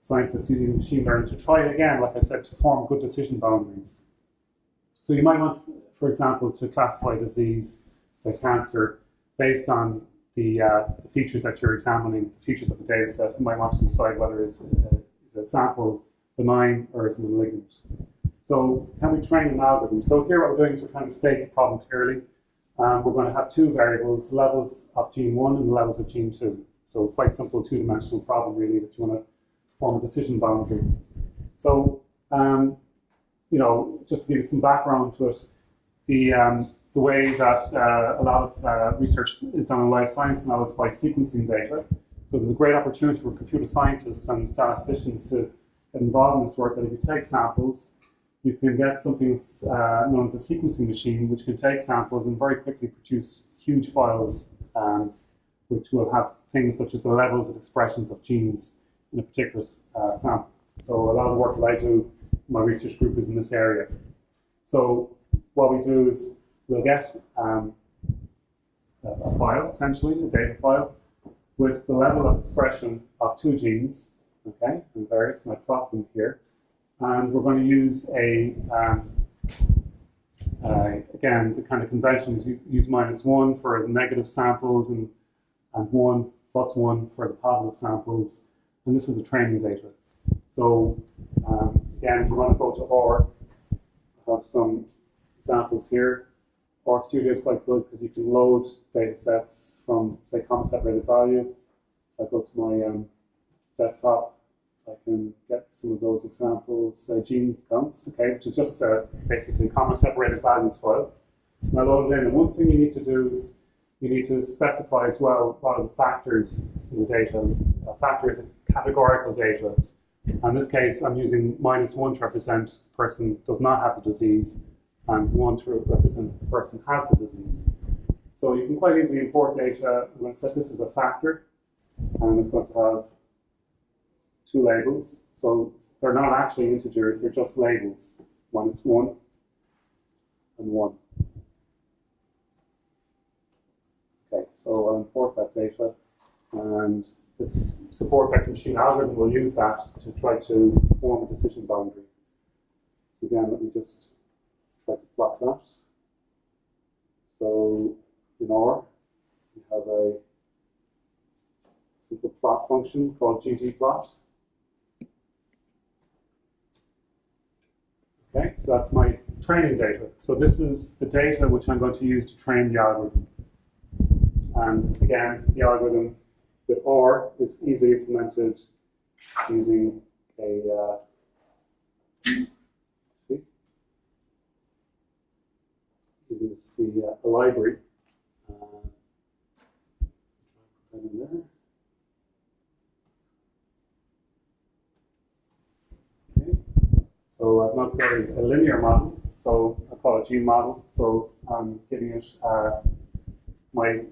S1: scientists using machine learning to try again, like I said, to form good decision boundaries. So you might want, for example, to classify disease, say cancer, based on the features that you're examining, the features of the data set. You might want to decide whether is a sample benign or is it malignant. So can we train an algorithm? So here what we're doing is we're trying to state the problem clearly. We're going to have 2 variables, levels of gene 1 and levels of gene 2. So quite simple 2-dimensional problem really, that you want to form a decision boundary. So, just to give you some background to it, the way that a lot of research is done in life science now is by sequencing data. So there's a great opportunity for computer scientists and statisticians to get involved in this work, that if you take samples, you can get something known as a sequencing machine, which can take samples and very quickly produce huge files, which will have things such as the levels of expressions of genes in a particular sample. So a lot of the work that I do, my research group is in this area. So what we do is we'll get a file, essentially, a data file, with the level of expression of 2 genes, okay, and various, and I plot them here. And we're going to use again, the kind of convention is use -1 for the negative samples and 1 + 1 for the positive samples. And this is the training data. So again, if you want to go to R, I have some examples here. R Studio is quite good because you can load data sets from, say, comma separated value. If I go to my desktop, I can get some of those examples, gene counts, okay, which is just basically comma separated values file. And I load it in. And one thing you need to do is you need to specify as well what are the factors in the data. A factor is a categorical data. In this case, I'm using -1 to represent the person does not have the disease, and 1 to represent the person has the disease. So you can quite easily import data. I'm going to set this as a factor, and it's going to have two labels. So they're not actually integers, they're just labels. Minus 1 and 1. Okay, so I'll import that data, and this support vector machine algorithm will use that to try to form a decision boundary. So again, let me just try to plot that. So in R, we have a simple plot function called ggplot. Okay, so that's my training data. So this is the data which I'm going to use to train the algorithm. And again, the algorithm with R is easily implemented using a a library. Put that in there. Okay. So I've now created a linear model. So I call it gene model. So I'm giving it my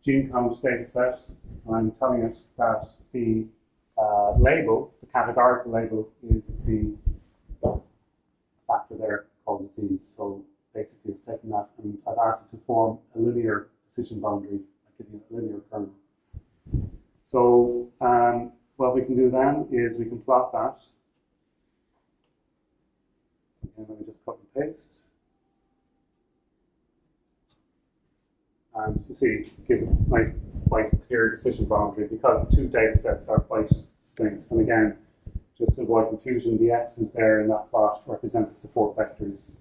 S1: gene count data set, and I'm telling it that the label, the categorical label, is the factor there called disease. So basically it's taking that, and I've asked it to form a linear decision boundary by giving it a linear kernel. So what we can do then is we can plot that. And let me just cut and paste. And you see, it gives a nice, quite clear decision boundary because the two data sets are quite distinct. And again, just to avoid confusion, the x's there in that plot represent the support vectors.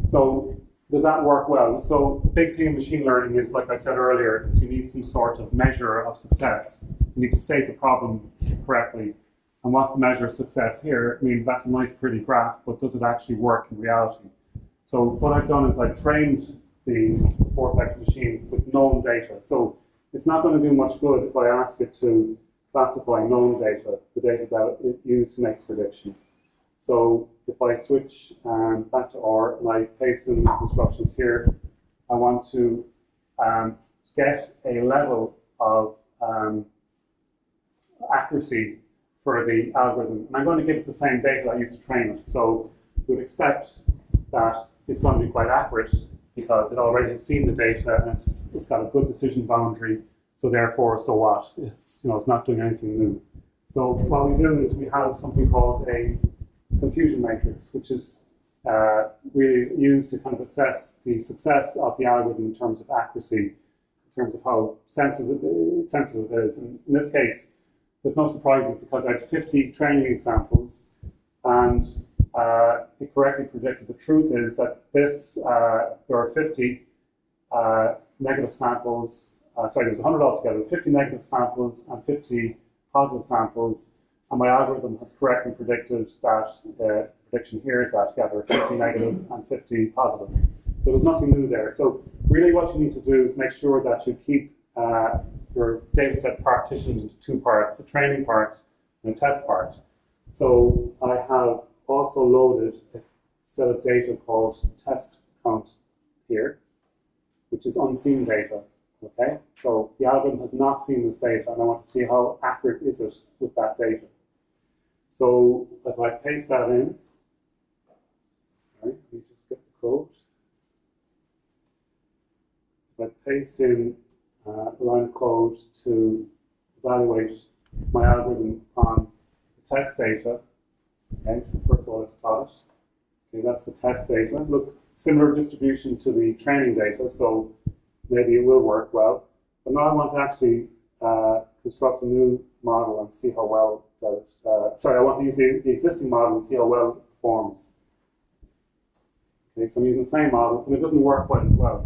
S1: So does that work well? So the big thing in machine learning is, like I said earlier, is you need some sort of measure of success. You need to state the problem correctly. And what's the measure of success here? I mean, that's a nice, pretty graph, but does it actually work in reality? So what I've done is I've trained the support vector machine with known data. So it's not going to do much good if I ask it to classify known data, the data that it used to make a prediction. So if I switch back to R and I paste in these instructions here, I want to get a level of accuracy for the algorithm. And I'm going to give it the same data I used to train it. So you would expect that it's going to be quite accurate because it already has seen the data and it's got a good decision boundary. So therefore, so what? It's not doing anything new. So what we do is we have something called a confusion matrix, which is really used to kind of assess the success of the algorithm in terms of accuracy, in terms of how sensitive it is. And in this case, there's no surprises because I had 50 training examples, and it correctly predicted. The truth is that there are 50 negative samples. Sorry, there was 100 altogether, 50 negative samples and 50 positive samples. And my algorithm has correctly predicted that the prediction here is that, yeah, there are 50 negative and 50 positive. So there's nothing new there. So really what you need to do is make sure that you keep your data set partitioned into two parts, a training part and a test part. So I have also loaded a set of data called test count here, which is unseen data. Okay, so the algorithm has not seen this data, and I want to see how accurate is it with that data. So if I paste that in, sorry, let me just get the code. If I paste in a line of code to evaluate my algorithm on the test data, okay, so first of all, let's plot it. Okay, that's the test data. It looks similar distribution to the training data, so maybe it will work well. But now I want to actually construct a new model and see how well that sorry, I want to use the existing model and see how well it performs. Okay, so I'm using the same model, and it doesn't work quite as well.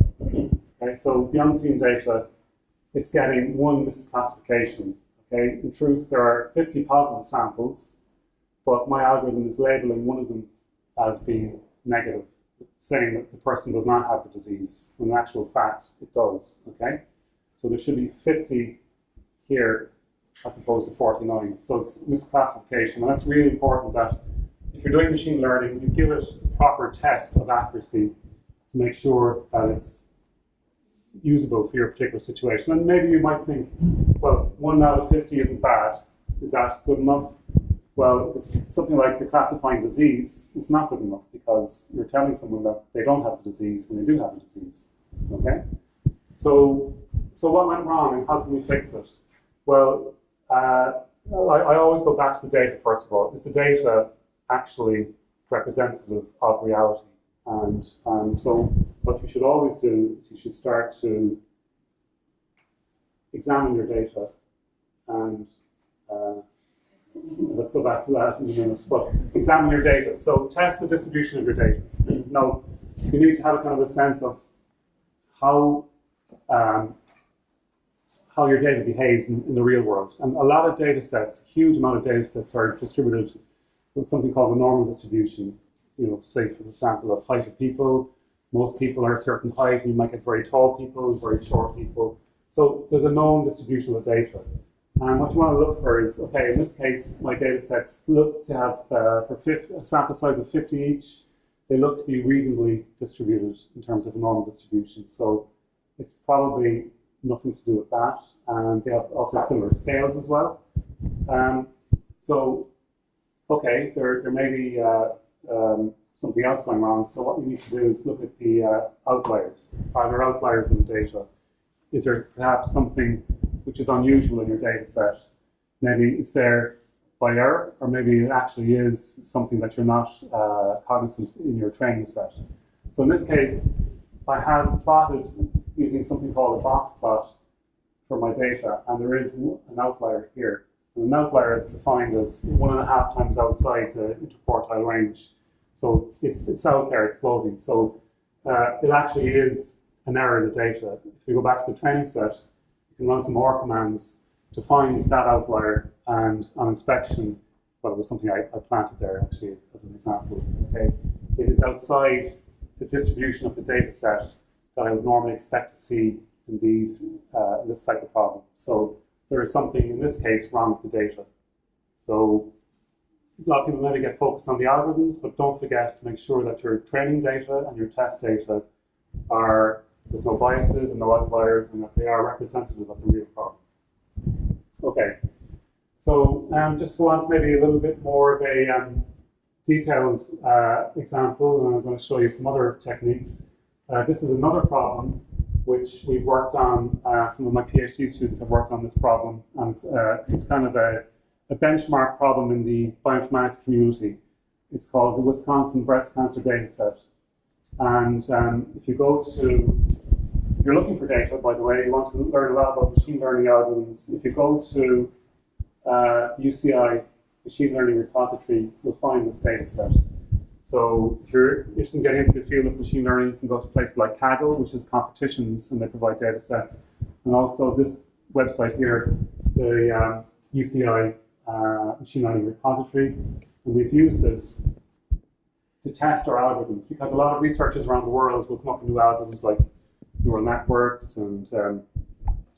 S1: Okay, so the unseen data, it's getting one misclassification. Okay, in truth, there are 50 positive samples, but my algorithm is labeling one of them as being negative, saying that the person does not have the disease, when in actual fact it does. Okay, so there should be 50 here as opposed to 49. So it's misclassification, and that's really important that if you're doing machine learning, you give it a proper test of accuracy to make sure that it's usable for your particular situation. And maybe you might think, well, 1 out of 50 isn't bad, is that good enough? Well, it's something like you're classifying disease, it's not good enough because you're telling someone that they don't have the disease when they do have the disease. Okay? So what went wrong and how can we fix it? Well, I always go back to the data first of all. Is the data actually representative of reality? And so what you should always do is you should start to examine your data and let's go back to that in a minute, but examine your data. So test the distribution of your data. Now, you need to have a kind of a sense of how your data behaves in the real world. And a lot of data sets, a huge amount of data sets are distributed with something called a normal distribution. You know, say for example, of height of people. Most people are a certain height. You might get very tall people, very short people. So there's a known distribution of data. And what you want to look for is, okay, in this case, my data sets look to have, a sample size of 50 each, they look to be reasonably distributed in terms of a normal distribution. So it's probably nothing to do with that. And they have also similar scales as well. So, okay, there may be something else going wrong. So what we need to do is look at the outliers. Are there outliers in the data? Is there perhaps something which is unusual in your data set? Maybe it's there by error, or maybe it actually is something that you're not cognizant in your training set. So in this case, I have plotted using something called a box plot for my data, and there is an outlier here. And an outlier is defined as 1.5 times outside the interquartile range. So it's out there, it's floating. So it actually is an error in the data. If we go back to the training set, you can run some OR commands to find that outlier, and on inspection, well, it was something I planted there actually as an example. Okay, it is outside the distribution of the data set that I would normally expect to see in this type of problem. So there is something in this case wrong with the data. So a lot of people maybe get focused on the algorithms, but don't forget to make sure that your training data and your test data are with no biases and no outliers, and that they are representative of the real problem. Okay, so just go on to maybe a little bit more of a detailed example, and I'm going to show you some other techniques. This is another problem which we've worked on. Some of my PhD students have worked on this problem, and it's kind of a benchmark problem in the bioinformatics community. It's called the Wisconsin Breast Cancer Dataset. And if you're looking for data, by the way, you want to learn a lot about machine learning algorithms. If you go to UCI machine learning repository, you'll find this data set. So if you're interested in getting into the field of machine learning, you can go to places like Kaggle, which is competitions, and they provide data sets. And also this website here, the UCI machine learning repository. And we've used this to test our algorithms, because a lot of researchers around the world will come up with new algorithms like neural networks and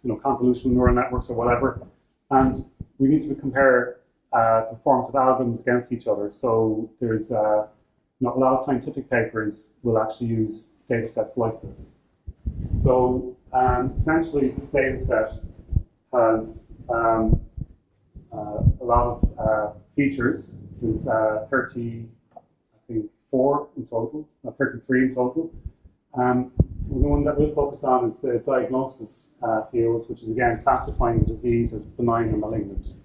S1: convolutional neural networks or whatever. And we need to compare the performance of algorithms against each other. So there's a lot of scientific papers will actually use data sets like this. So essentially, this data set has a lot of features. There's 34 in total, 33 in total. The one that we'll focus on is the diagnosis field, which is again classifying the disease as benign or malignant.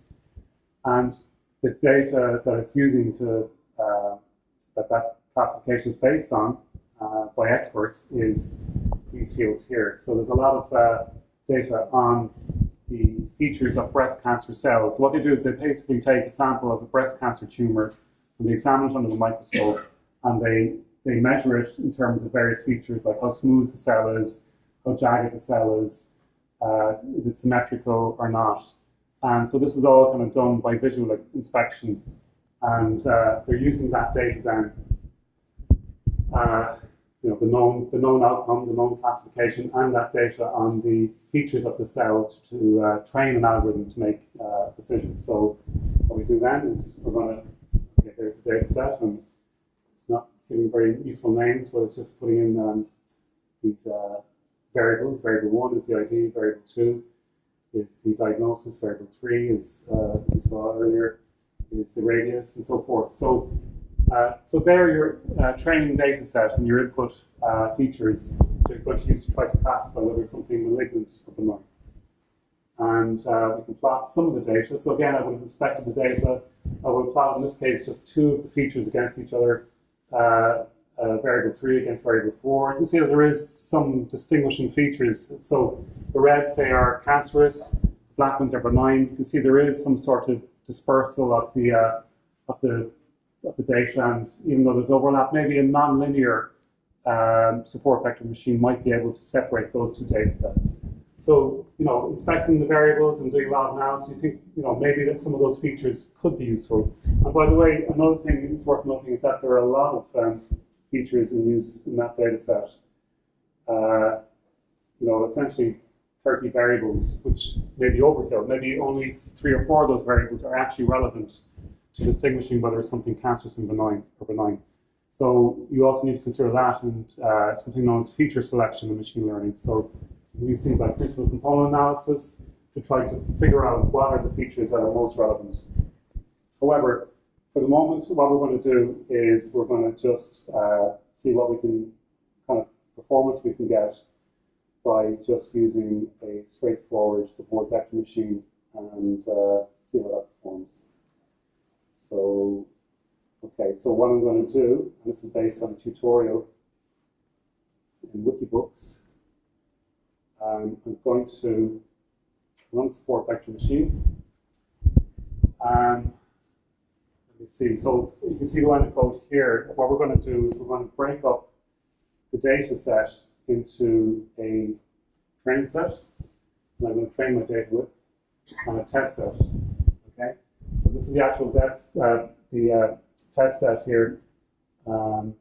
S1: And the data that it's using to that classification is based on by experts is these fields here. So there's a lot of data on the features of breast cancer cells. So what they do is they basically take a sample of a breast cancer tumor and they examine it under the microscope, and they measure it in terms of various features like how smooth the cell is, how jagged the cell is it symmetrical or not. And so this is all kind of done by visual inspection, and they're using that data then, the known outcome, the known classification, and that data on the features of the cell to train an algorithm to make decisions. So what we do then is we're going to, okay, there's the data set, and it's not giving very useful names, but it's just putting in these variables. Variable 1 is the ID, variable 2 is the diagnosis. Variable 3 is, as you saw earlier, is the radius, and so forth. So, so there your training data set and your input features you're going to use to try to classify whether it's something malignant or benign. And we can plot some of the data. So again, I would have inspected the data. I would plot, in this case, just two of the features against each other. Variable 3 against variable 4. You can see that there is some distinguishing features. So the reds, say, are cancerous, black ones are benign. You can see there is some sort of dispersal of the data, and even though there's overlap, maybe a non-linear support vector machine might be able to separate those two data sets. So, inspecting the variables and doing a lot of analysis, you think, maybe that some of those features could be useful. And by the way, another thing that's worth noting is that there are a lot of features in use in that data set. Essentially 30 variables, which may be overkill. Maybe only 3 or 4 of those variables are actually relevant to distinguishing whether it's something cancerous and benign or benign. So you also need to consider that, and something known as feature selection in machine learning. So we use things like principal component analysis to try to figure out what are the features that are most relevant. However, for the moment, what we're going to do is we're going to just see what we can, kind of performance we can get by just using a straightforward support vector machine and see how that performs. So, okay, so what I'm going to do, and this is based on a tutorial in Wikibooks. I'm going to run the support vector machine. Let me see. So you can see the line of code here. What we're going to do is we're going to break up the data set into a training set, and I'm going to train my data with, and a test set. Okay. So this is the actual test set here. So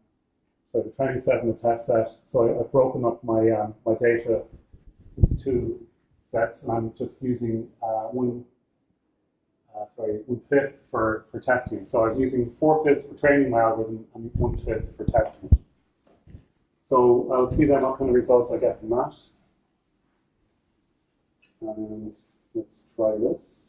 S1: the training set and the test set. So I've broken up my my data into 2 sets, and I'm just using 1/5 for testing. So I'm using 4/5 for training my algorithm and 1/5 for testing it. So I'll see then what kind of results I get from that. And let's try this.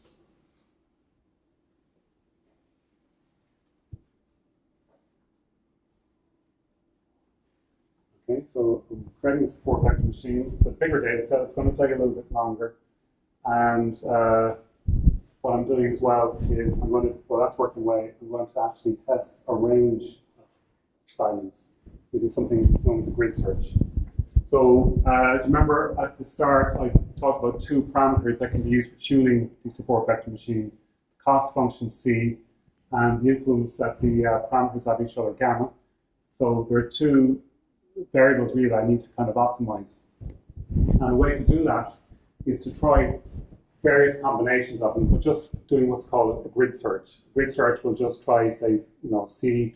S1: Okay, so I'm creating a support vector machine. It's a bigger data set. It's going to take a little bit longer. And what I'm doing as well is I'm going to, well, that's working away. I'm going to actually test a range of values using something known as a grid search. So do you remember at the start I talked about 2 parameters that can be used for tuning the support vector machine: the cost function C and the influence that the parameters have each other, gamma. So there are 2 variables really that I need to kind of optimize. And a way to do that is to try various combinations of them, but just doing what's called a grid search. A grid search will just try, say, C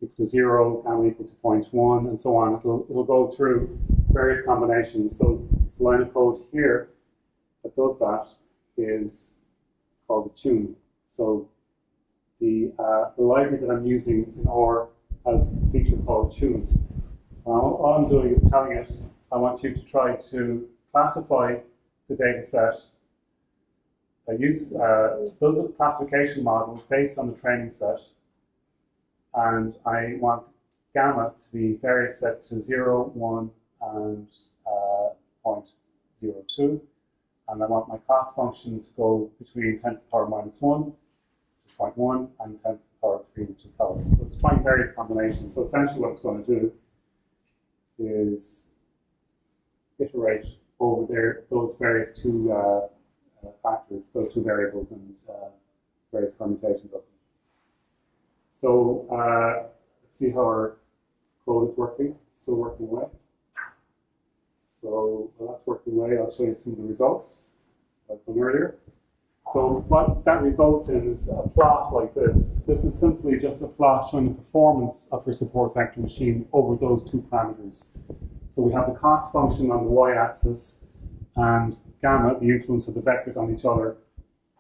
S1: equal to 0, gamma equal to 0.1, and so on. It'll go through various combinations. So the line of code here that does that is called the tune. So the library that I'm using in R has a feature called tune. All I'm doing is telling it I want you to try to classify the data set. I build a classification model based on the training set, and I want gamma to be various set to 0, 1, and 0.02, and I want my cost function to go between 10 to the power minus 1, which is 0.1, and 10 to the power 3, which is 1,000. So it's trying various combinations. So essentially what it's going to do is iterate over there those various 2 factors, those 2 variables, and various permutations of them. So let's see how our code is working. It's still working away. So while that's working away, I'll show you some of the results I've done earlier. So what that results in is a plot like this. This is simply just a plot showing the performance of your support vector machine over those 2 parameters. So we have the cost function on the y-axis and gamma, the influence of the vectors on each other,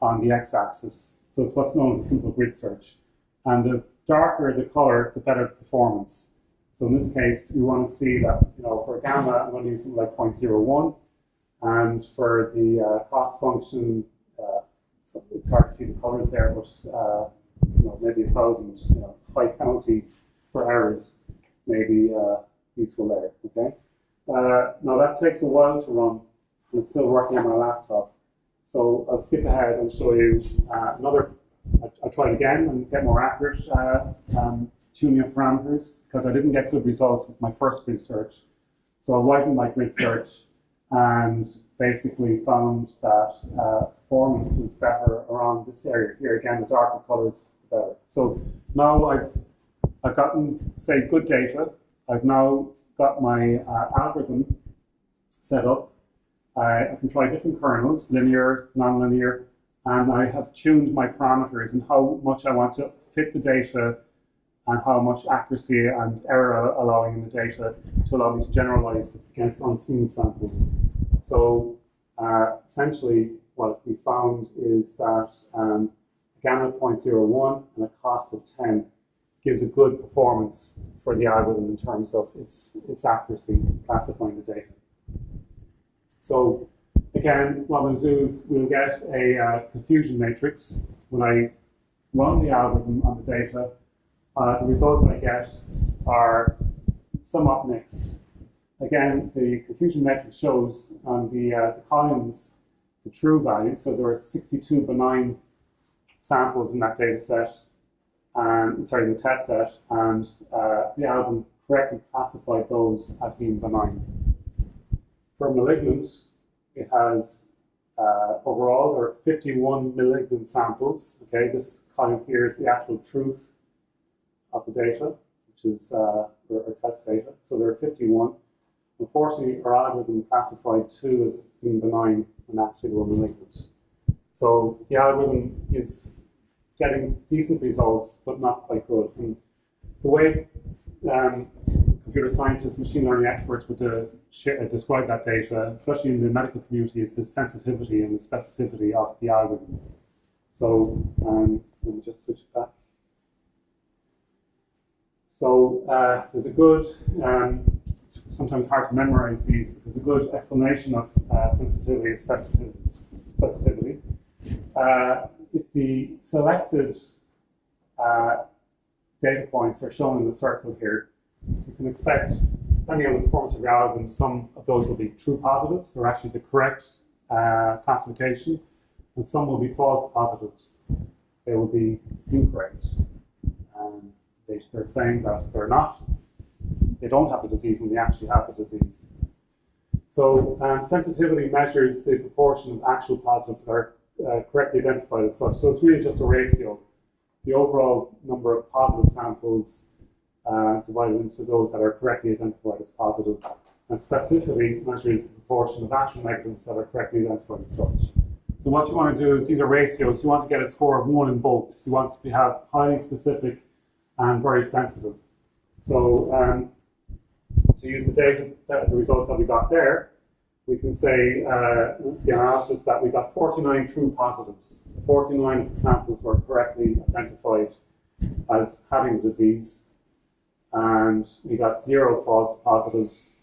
S1: on the x-axis. So it's what's known as a simple grid search. And the darker the color, the better the performance. So in this case, we want to see that, for gamma, I'm going to use something like 0.01. And for the cost function, so it's hard to see the colors there, but maybe 1,000, high penalty for errors may be useful there. Okay. Now that takes a while to run, and it's still working on my laptop. So I'll skip ahead and show you another. I'll try it again and get more accurate tuning of parameters, because I didn't get good results with my first grid search. So I widened my grid search and basically found that performance was better around this area here. Again, the darker colors, the better. So now I've gotten, say, good data. I've now got my algorithm set up. I can try different kernels, linear, nonlinear, and I have tuned my parameters and how much I want to fit the data and how much accuracy and error allowing in the data to allow me to generalize against unseen samples. So essentially what we found is that a gamma of 0.01 and a cost of 10 gives a good performance for the algorithm in terms of its accuracy classifying the data. So again, what we'll do is we'll get a confusion matrix. When I run the algorithm on the data, the results I get are somewhat mixed. Again, the confusion matrix shows on the columns the true value. So there are 62 benign samples in that data set, and the test set, and the algorithm correctly classified those as being benign. For malignant, it has overall there are 51 malignant samples. Okay, this column here is the actual truth of the data, which is our test data. So there are 51. Unfortunately, our algorithm classified 2 as being benign when actually they were malignant. So the algorithm is getting decent results, but not quite good. And the way computer scientists, machine learning experts would describe that data, especially in the medical community, is the sensitivity and the specificity of the algorithm. So let me just switch it back. So there's a good, it's sometimes hard to memorize these, but there's a good explanation of sensitivity and specificity. If the selected data points are shown in the circle here, you can expect, depending on the performance of your algorithm, some of those will be true positives, they're actually the correct classification, and some will be false positives. They will be incorrect. They're saying that they don't have the disease when they actually have the disease. So sensitivity measures the proportion of actual positives that are correctly identified as such. So it's really just a ratio. The overall number of positive samples divided into those that are correctly identified as positive. And specificity measures the proportion of actual negatives that are correctly identified as such. So what you want to do is, these are ratios, you want to get a score of 1 in both. You want to have highly specific and very sensitive. So to use the data, the results that we got there, we can say the analysis that we got 49 true positives. 49 of the samples were correctly identified as having the disease, and we got 0 false positives.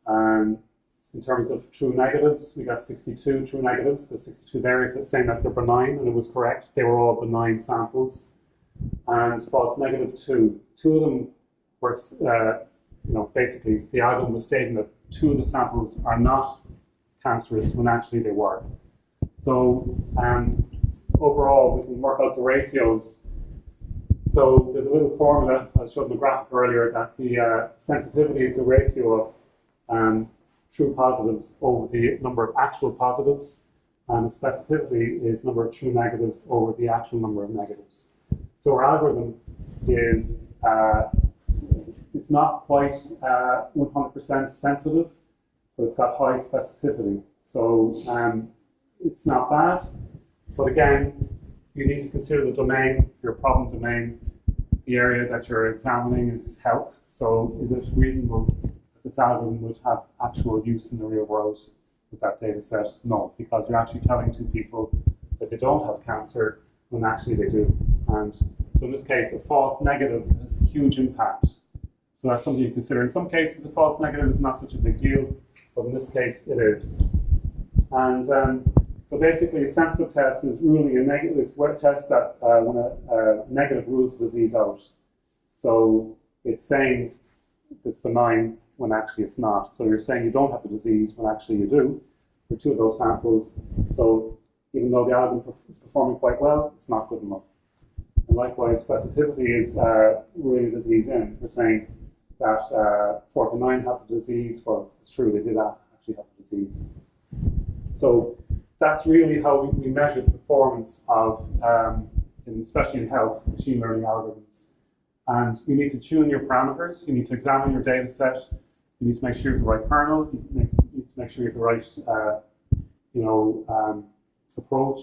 S1: And in terms of true negatives, we got 62 true negatives. The 62 there is saying that they're benign, and it was correct. They were all benign samples. And false negative 2. 2 of them were, basically the algorithm was stating that 2 of the samples are not cancerous when actually they were. So overall, we can work out the ratios. So there's a little formula I showed in the graphic earlier that the sensitivity is the ratio of true positives over the number of actual positives, and the specificity is number of true negatives over the actual number of negatives. So our algorithm is, it's not quite 100% sensitive, but it's got high specificity. So it's not bad, but again, you need to consider the domain, your problem domain. The area that you're examining is health. So is it reasonable that this algorithm would have actual use in the real world with that data set? No, because you're actually telling 2 people that they don't have cancer when actually they do. And so in this case, a false negative has a huge impact. So that's something you consider. In some cases, a false negative is not such a big deal. but in this case it is. And so basically, a sensitive test is ruling a negative, it's a test that when a negative rules the disease out. So it's saying it's benign when actually it's not. So you're saying you don't have the disease when actually you do, for two of those samples. So even though the algorithm is performing quite well, it's not good enough. And likewise, specificity is ruling the disease in. We're saying that 4 to 9 have the disease. Well, it's true, they did actually have the disease. So that's really how we measure the performance of, especially in health, machine learning algorithms. And you need to tune your parameters. You need to examine your data set. You need to make sure you have the right kernel. You need to make sure you have the right, approach.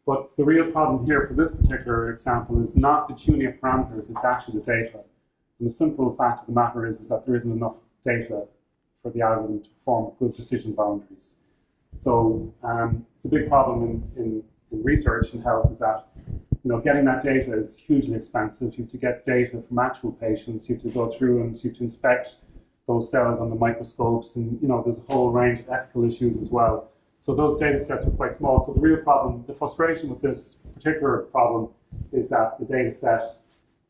S1: But the real problem here for this particular example is not the tuning of parameters, it's actually the data. And the simple fact of the matter is that there isn't enough data for the algorithm to perform good decision boundaries. So it's a big problem in research in health is that getting that data is hugely expensive. You have to get data from actual patients. You have to go through and you have to inspect those cells on the microscopes, and there's a whole range of ethical issues as well. So those data sets are quite small. So the real problem, the frustration with this particular problem, is that the data set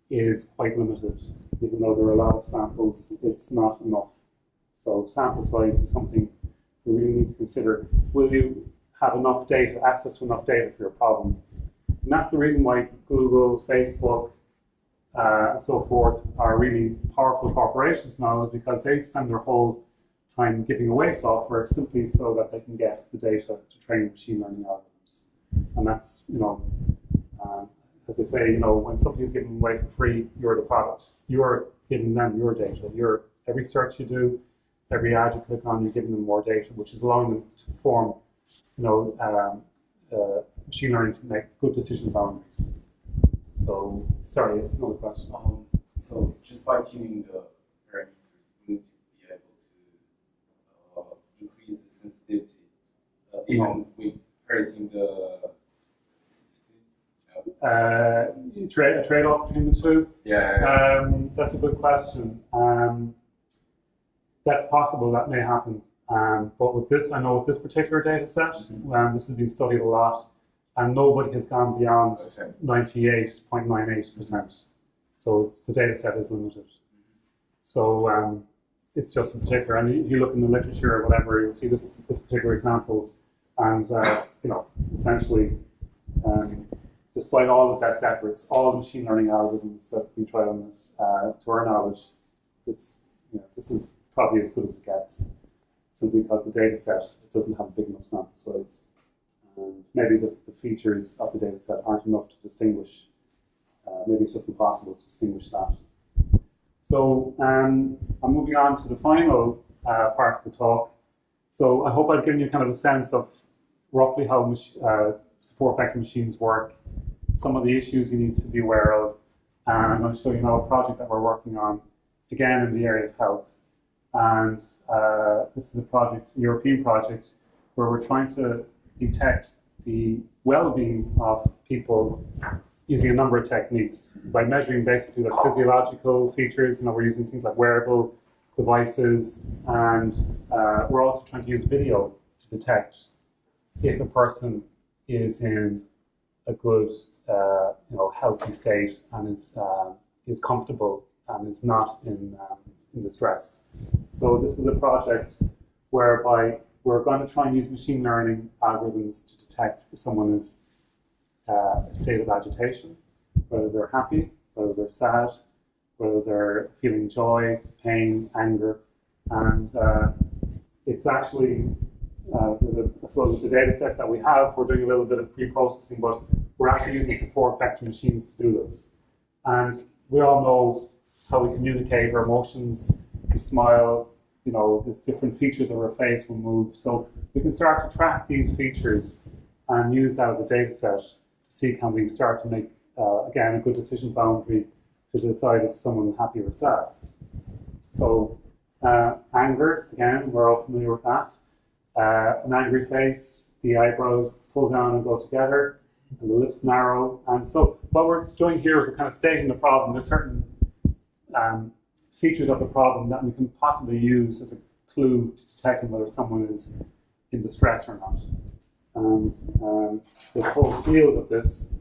S1: is quite limited. Even though there are a lot of samples, it's not enough. So sample size is something we really need to consider. Will you have enough data, access to enough data for your problem? And that's the reason why Google, Facebook, and so forth are really powerful corporations now, is because they spend their whole time giving away software simply so that they can get the data to train machine learning algorithms. And that's, as they say, when something's given away for free, you're the product. You're giving them your data. Every search you do, every ad you click on, you're giving them more data, which is allowing them to perform, machine learning to make good decision boundaries. So, sorry, it's another question.
S2: So just by tuning the parameters, we need to be able to increase the sensitivity, even with hurting the
S1: a trade-off between the two?
S2: Yeah.
S1: That's a good question. That's possible, that may happen. But with this, I know with this particular data set, this has been studied a lot, and nobody has gone beyond 98.98%. So the data set is limited. So it's just a particular, and if you look in the literature or whatever, you'll see this particular example, and essentially, despite all the best efforts, all the machine learning algorithms that we try on this, to our knowledge, this is probably as good as it gets, simply because the data set, it doesn't have a big enough sample size. And maybe the features of the data set aren't enough to distinguish. Maybe it's just impossible to distinguish that. So I'm moving on to the final part of the talk. So I hope I've given you kind of a sense of roughly how support vector machines work, some of the issues you need to be aware of, and I'm going to show you now a project that we're working on, again in the area of health. And this is a European project, where we're trying to detect the well-being of people using a number of techniques by measuring basically the physiological features. We're using things like wearable devices, and we're also trying to use video to detect if a person is in a good, healthy state and is comfortable and is not in distress. So this is a project whereby we're going to try and use machine learning algorithms to detect if someone is a state of agitation, whether they're happy, whether they're sad, whether they're feeling joy, pain, anger, and it's actually so the data sets that we have, we're doing a little bit of pre-processing, but we're actually using support vector machines to do this. And we all know how we communicate our emotions. We smile, there's different features of our face will move. So we can start to track these features and use that as a data set to see can we start to make, again, a good decision boundary to decide is someone happy or sad. So anger, again, we're all familiar with that. An angry face, the eyebrows pull down and go together, and the lips narrow. And so what we're doing here is we're kind of stating the problem. There's certain features of the problem that we can possibly use as a clue to detecting whether someone is in distress or not. And the whole field of this,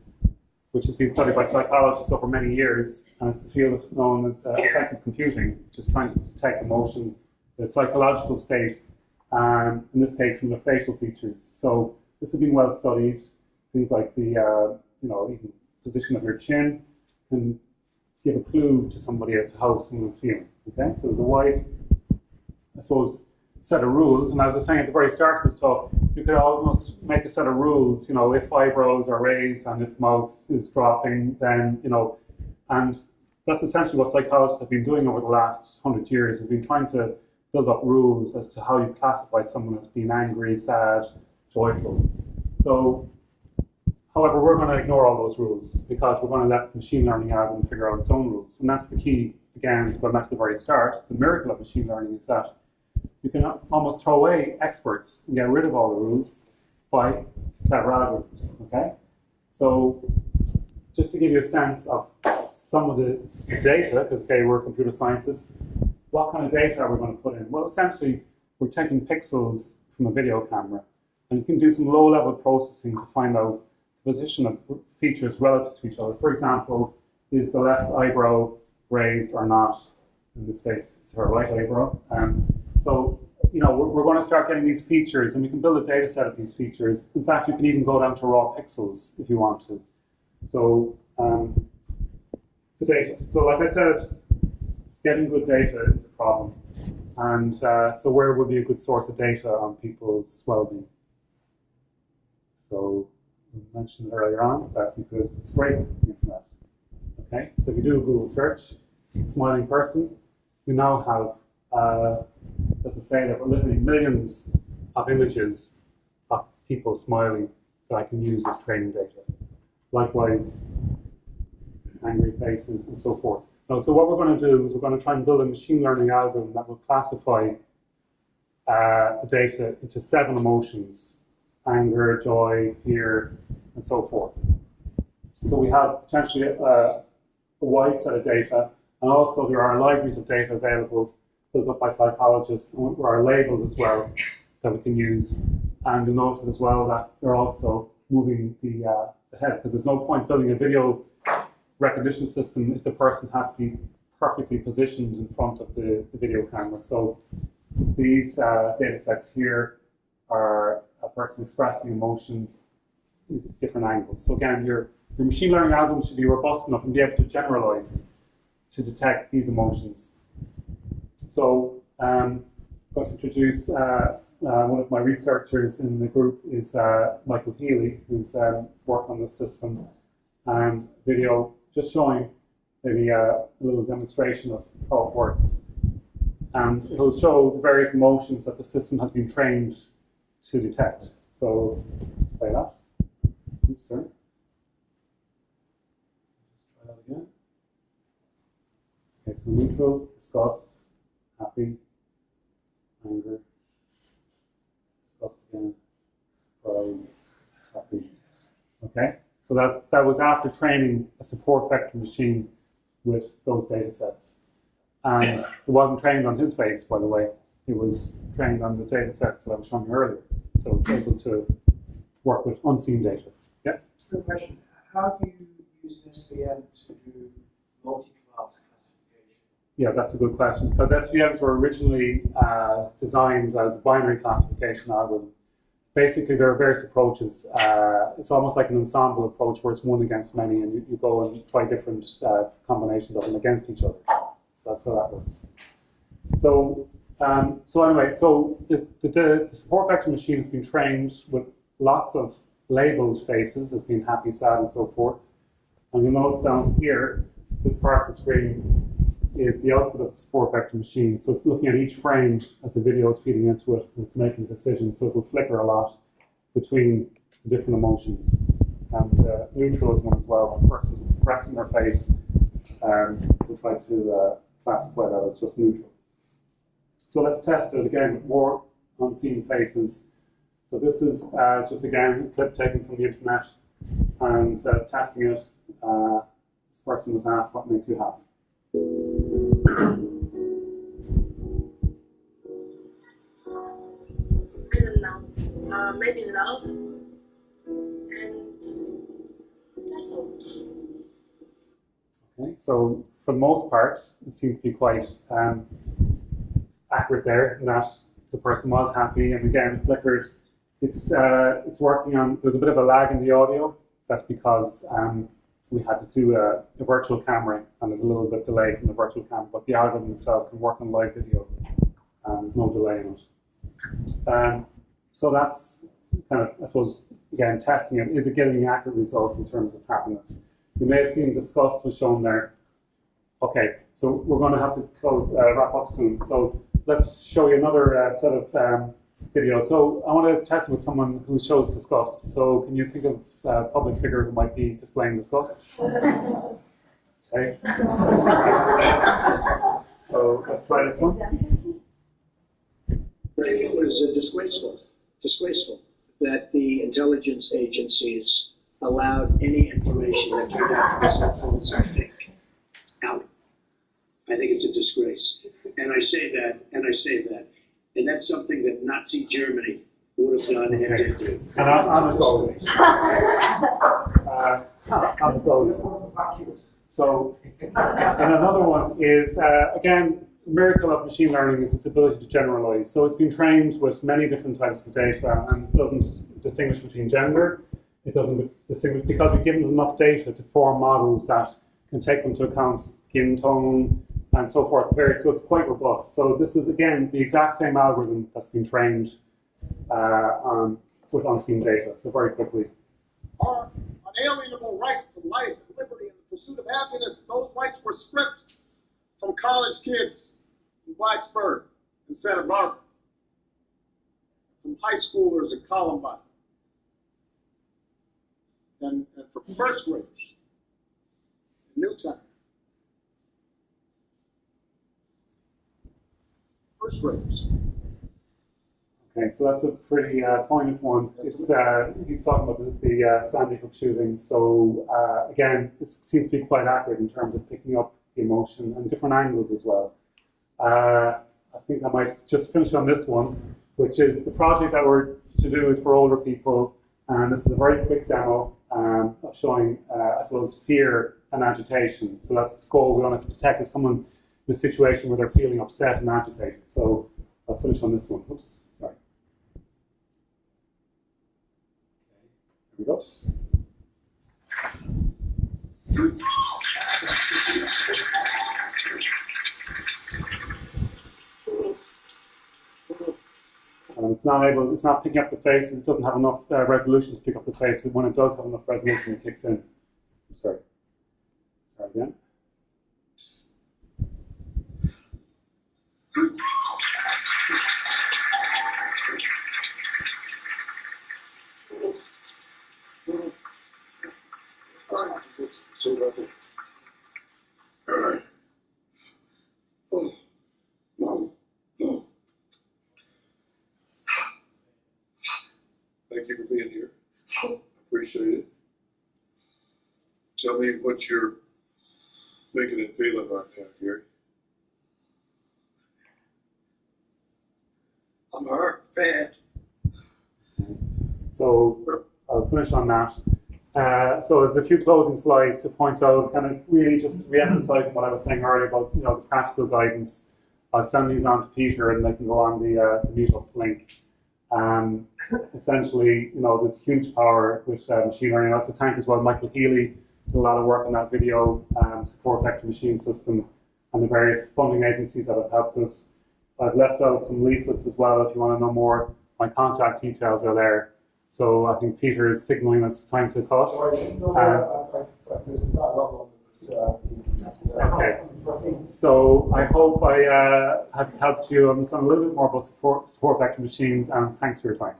S1: which has been studied by psychologists over many years, and it's the field known as affective computing, which is trying to detect emotion, the psychological state, and in this case, from the facial features. So this has been well studied. Things like the even position of your chin can give a clue to somebody as to how someone's feeling. Okay, so there's a wide, I suppose, set of rules. And as I was saying at the very start of this talk, you could almost make a set of rules. If eyebrows are raised and if mouth is dropping, then and that's essentially what psychologists have been doing over the last 100 years. Have been trying to build up rules as to how you classify someone as being angry, sad, joyful. So, however, we're going to ignore all those rules because we're going to let the machine learning algorithm figure out its own rules. And that's the key, again, going back to the very start. The miracle of machine learning is that you can almost throw away experts and get rid of all the rules by clever algorithms, okay? So just to give you a sense of some of the data, because, okay, we're computer scientists, what kind of data are we going to put in? Well, essentially, we're taking pixels from a video camera, and you can do some low-level processing to find out the position of features relative to each other. For example, is the left eyebrow raised or not? In this case, it's her right eyebrow. So, we're going to start getting these features, and we can build a data set of these features. In fact, you can even go down to raw pixels if you want to. So, the data. So, like I said, getting good data is a problem. And so where would be a good source of data on people's well-being? So, we mentioned earlier on that you could scrape the internet. Okay, so if you do a Google search, smiling person, we now have, as I say, that we're literally millions of images of people smiling that I can use as training data. Likewise, angry faces and so forth. Now, so what we're going to do is we're going to try and build a machine learning algorithm that will classify the data into 7 emotions: anger, joy, fear, and so forth. So we have potentially a wide set of data, and also there are libraries of data available built up by psychologists who are labeled as well that we can use. And you'll notice as well that they're also moving the head, because there's no point building a video recognition system if the person has to be perfectly positioned in front of the video camera. So these data sets here are a person expressing emotion at different angles. So again, your machine learning algorithm should be robust enough and be able to generalize to detect these emotions. So I'm going to introduce one of my researchers in the group is Michael Healy, who's worked on this system, and video just showing maybe a little demonstration of how it works. And it'll show the various emotions that the system has been trained to detect. So let's play that. Oops, sorry. Let's try that again. Okay, so neutral, disgust, happy, anger, disgust again, surprise, happy. Okay, so that was after training a support vector machine with those data sets. And it wasn't trained on his face, by the way. It was trained on the data sets that I was showing you earlier. So it's able to work with unseen data. Yeah?
S3: Good question. How do you use an SVM to do multi-class classification?
S1: Yeah, that's a good question. Because SVMs were originally designed as a binary classification algorithm. Basically, there are various approaches. It's almost like an ensemble approach where it's one against many, and you go and try different combinations of them against each other. So that's how that works. So, anyway, the support vector machine has been trained with lots of labeled faces as being happy, sad, and so forth. And you'll notice down here, this part of the screen is the output of the support vector machine. So it's looking at each frame as the video is feeding into it, and it's making decisions. So it will flicker a lot between the different emotions. And neutral is one as well. A person resting their face, we'll try to classify that as just neutral. So let's test it again with more unseen faces. So this is just again a clip taken from the internet, and testing it. This person was asked, what makes you happy?
S4: bringing it out. And that's all.
S1: Okay, so for the most part, it seems to be quite accurate there, in that the person was happy, and again, flickered. It's working on, there's a bit of a lag in the audio. That's because we had to do a virtual camera, and there's a little bit delay from the virtual camera, but the algorithm itself can work on live video, and there's no delay in it. So that's kind of, I suppose, again, testing it. Is it getting accurate results in terms of happiness? You may have seen discuss was shown there. Okay, so we're going to have to wrap up soon. So let's show you another set of videos. So I want to test it with someone who shows disgust. So can you think of a public figure who might be displaying disgust? Okay. So let's try this one.
S5: I think it was disgraceful that the intelligence agencies allowed any information that turned out to be so false or fake out. I think it's a disgrace. And I say that. And that's something that Nazi Germany would have done and did do.
S1: And on it goes. On it goes. So, and another one is, again, the miracle of machine learning is its ability to generalize. So it's been trained with many different types of data and doesn't distinguish between gender. It doesn't distinguish, because we've given it enough data to form models that can take into account skin tone and so forth. So it's quite robust. So this is, again, the exact same algorithm that's been trained with unseen data. So very quickly.
S6: Our unalienable right to life and liberty and the pursuit of happiness, those rights were stripped from college kids in Blacksburg and Santa Barbara, from high schoolers at Columbine, and for first graders in Newtown. First graders.
S1: Okay, so that's a pretty poignant one. It's he's talking about the Sandy Hook shooting. So again, it seems to be quite accurate in terms of picking up the emotion and different angles as well. I think I might just finish on this one, which is the project that we're to do is for older people, and this is a very quick demo of showing, I suppose, fear and agitation. So that's the goal. We want to detect is someone in a situation where they're feeling upset and agitated. So I'll finish on this one. Oops, sorry. Here we go. It's not picking up the faces. It doesn't have enough resolution to pick up the faces. When it does have enough resolution, it kicks in. I'm sorry. Sorry again.
S7: Thank you for being here. Appreciate it. Tell me what you're thinking and feeling right now, Gary.
S5: I'm hurt bad.
S1: So I'll finish on that. So there's a few closing slides to point out, kind of really just re-emphasizing what I was saying earlier about, the practical guidance. I'll send these on to Peter and they can go on the Meetup link. Essentially, there's huge power with machine learning. I'd like to thank as well Michael Healy, did a lot of work on that video, support vector machine system, and the various funding agencies that have helped us. I've left out some leaflets as well if you want to know more. My contact details are there. So I think Peter is signaling it's time to cut. Okay. So I hope I have helped you understand a little bit more about support vector machines, and thanks for your time.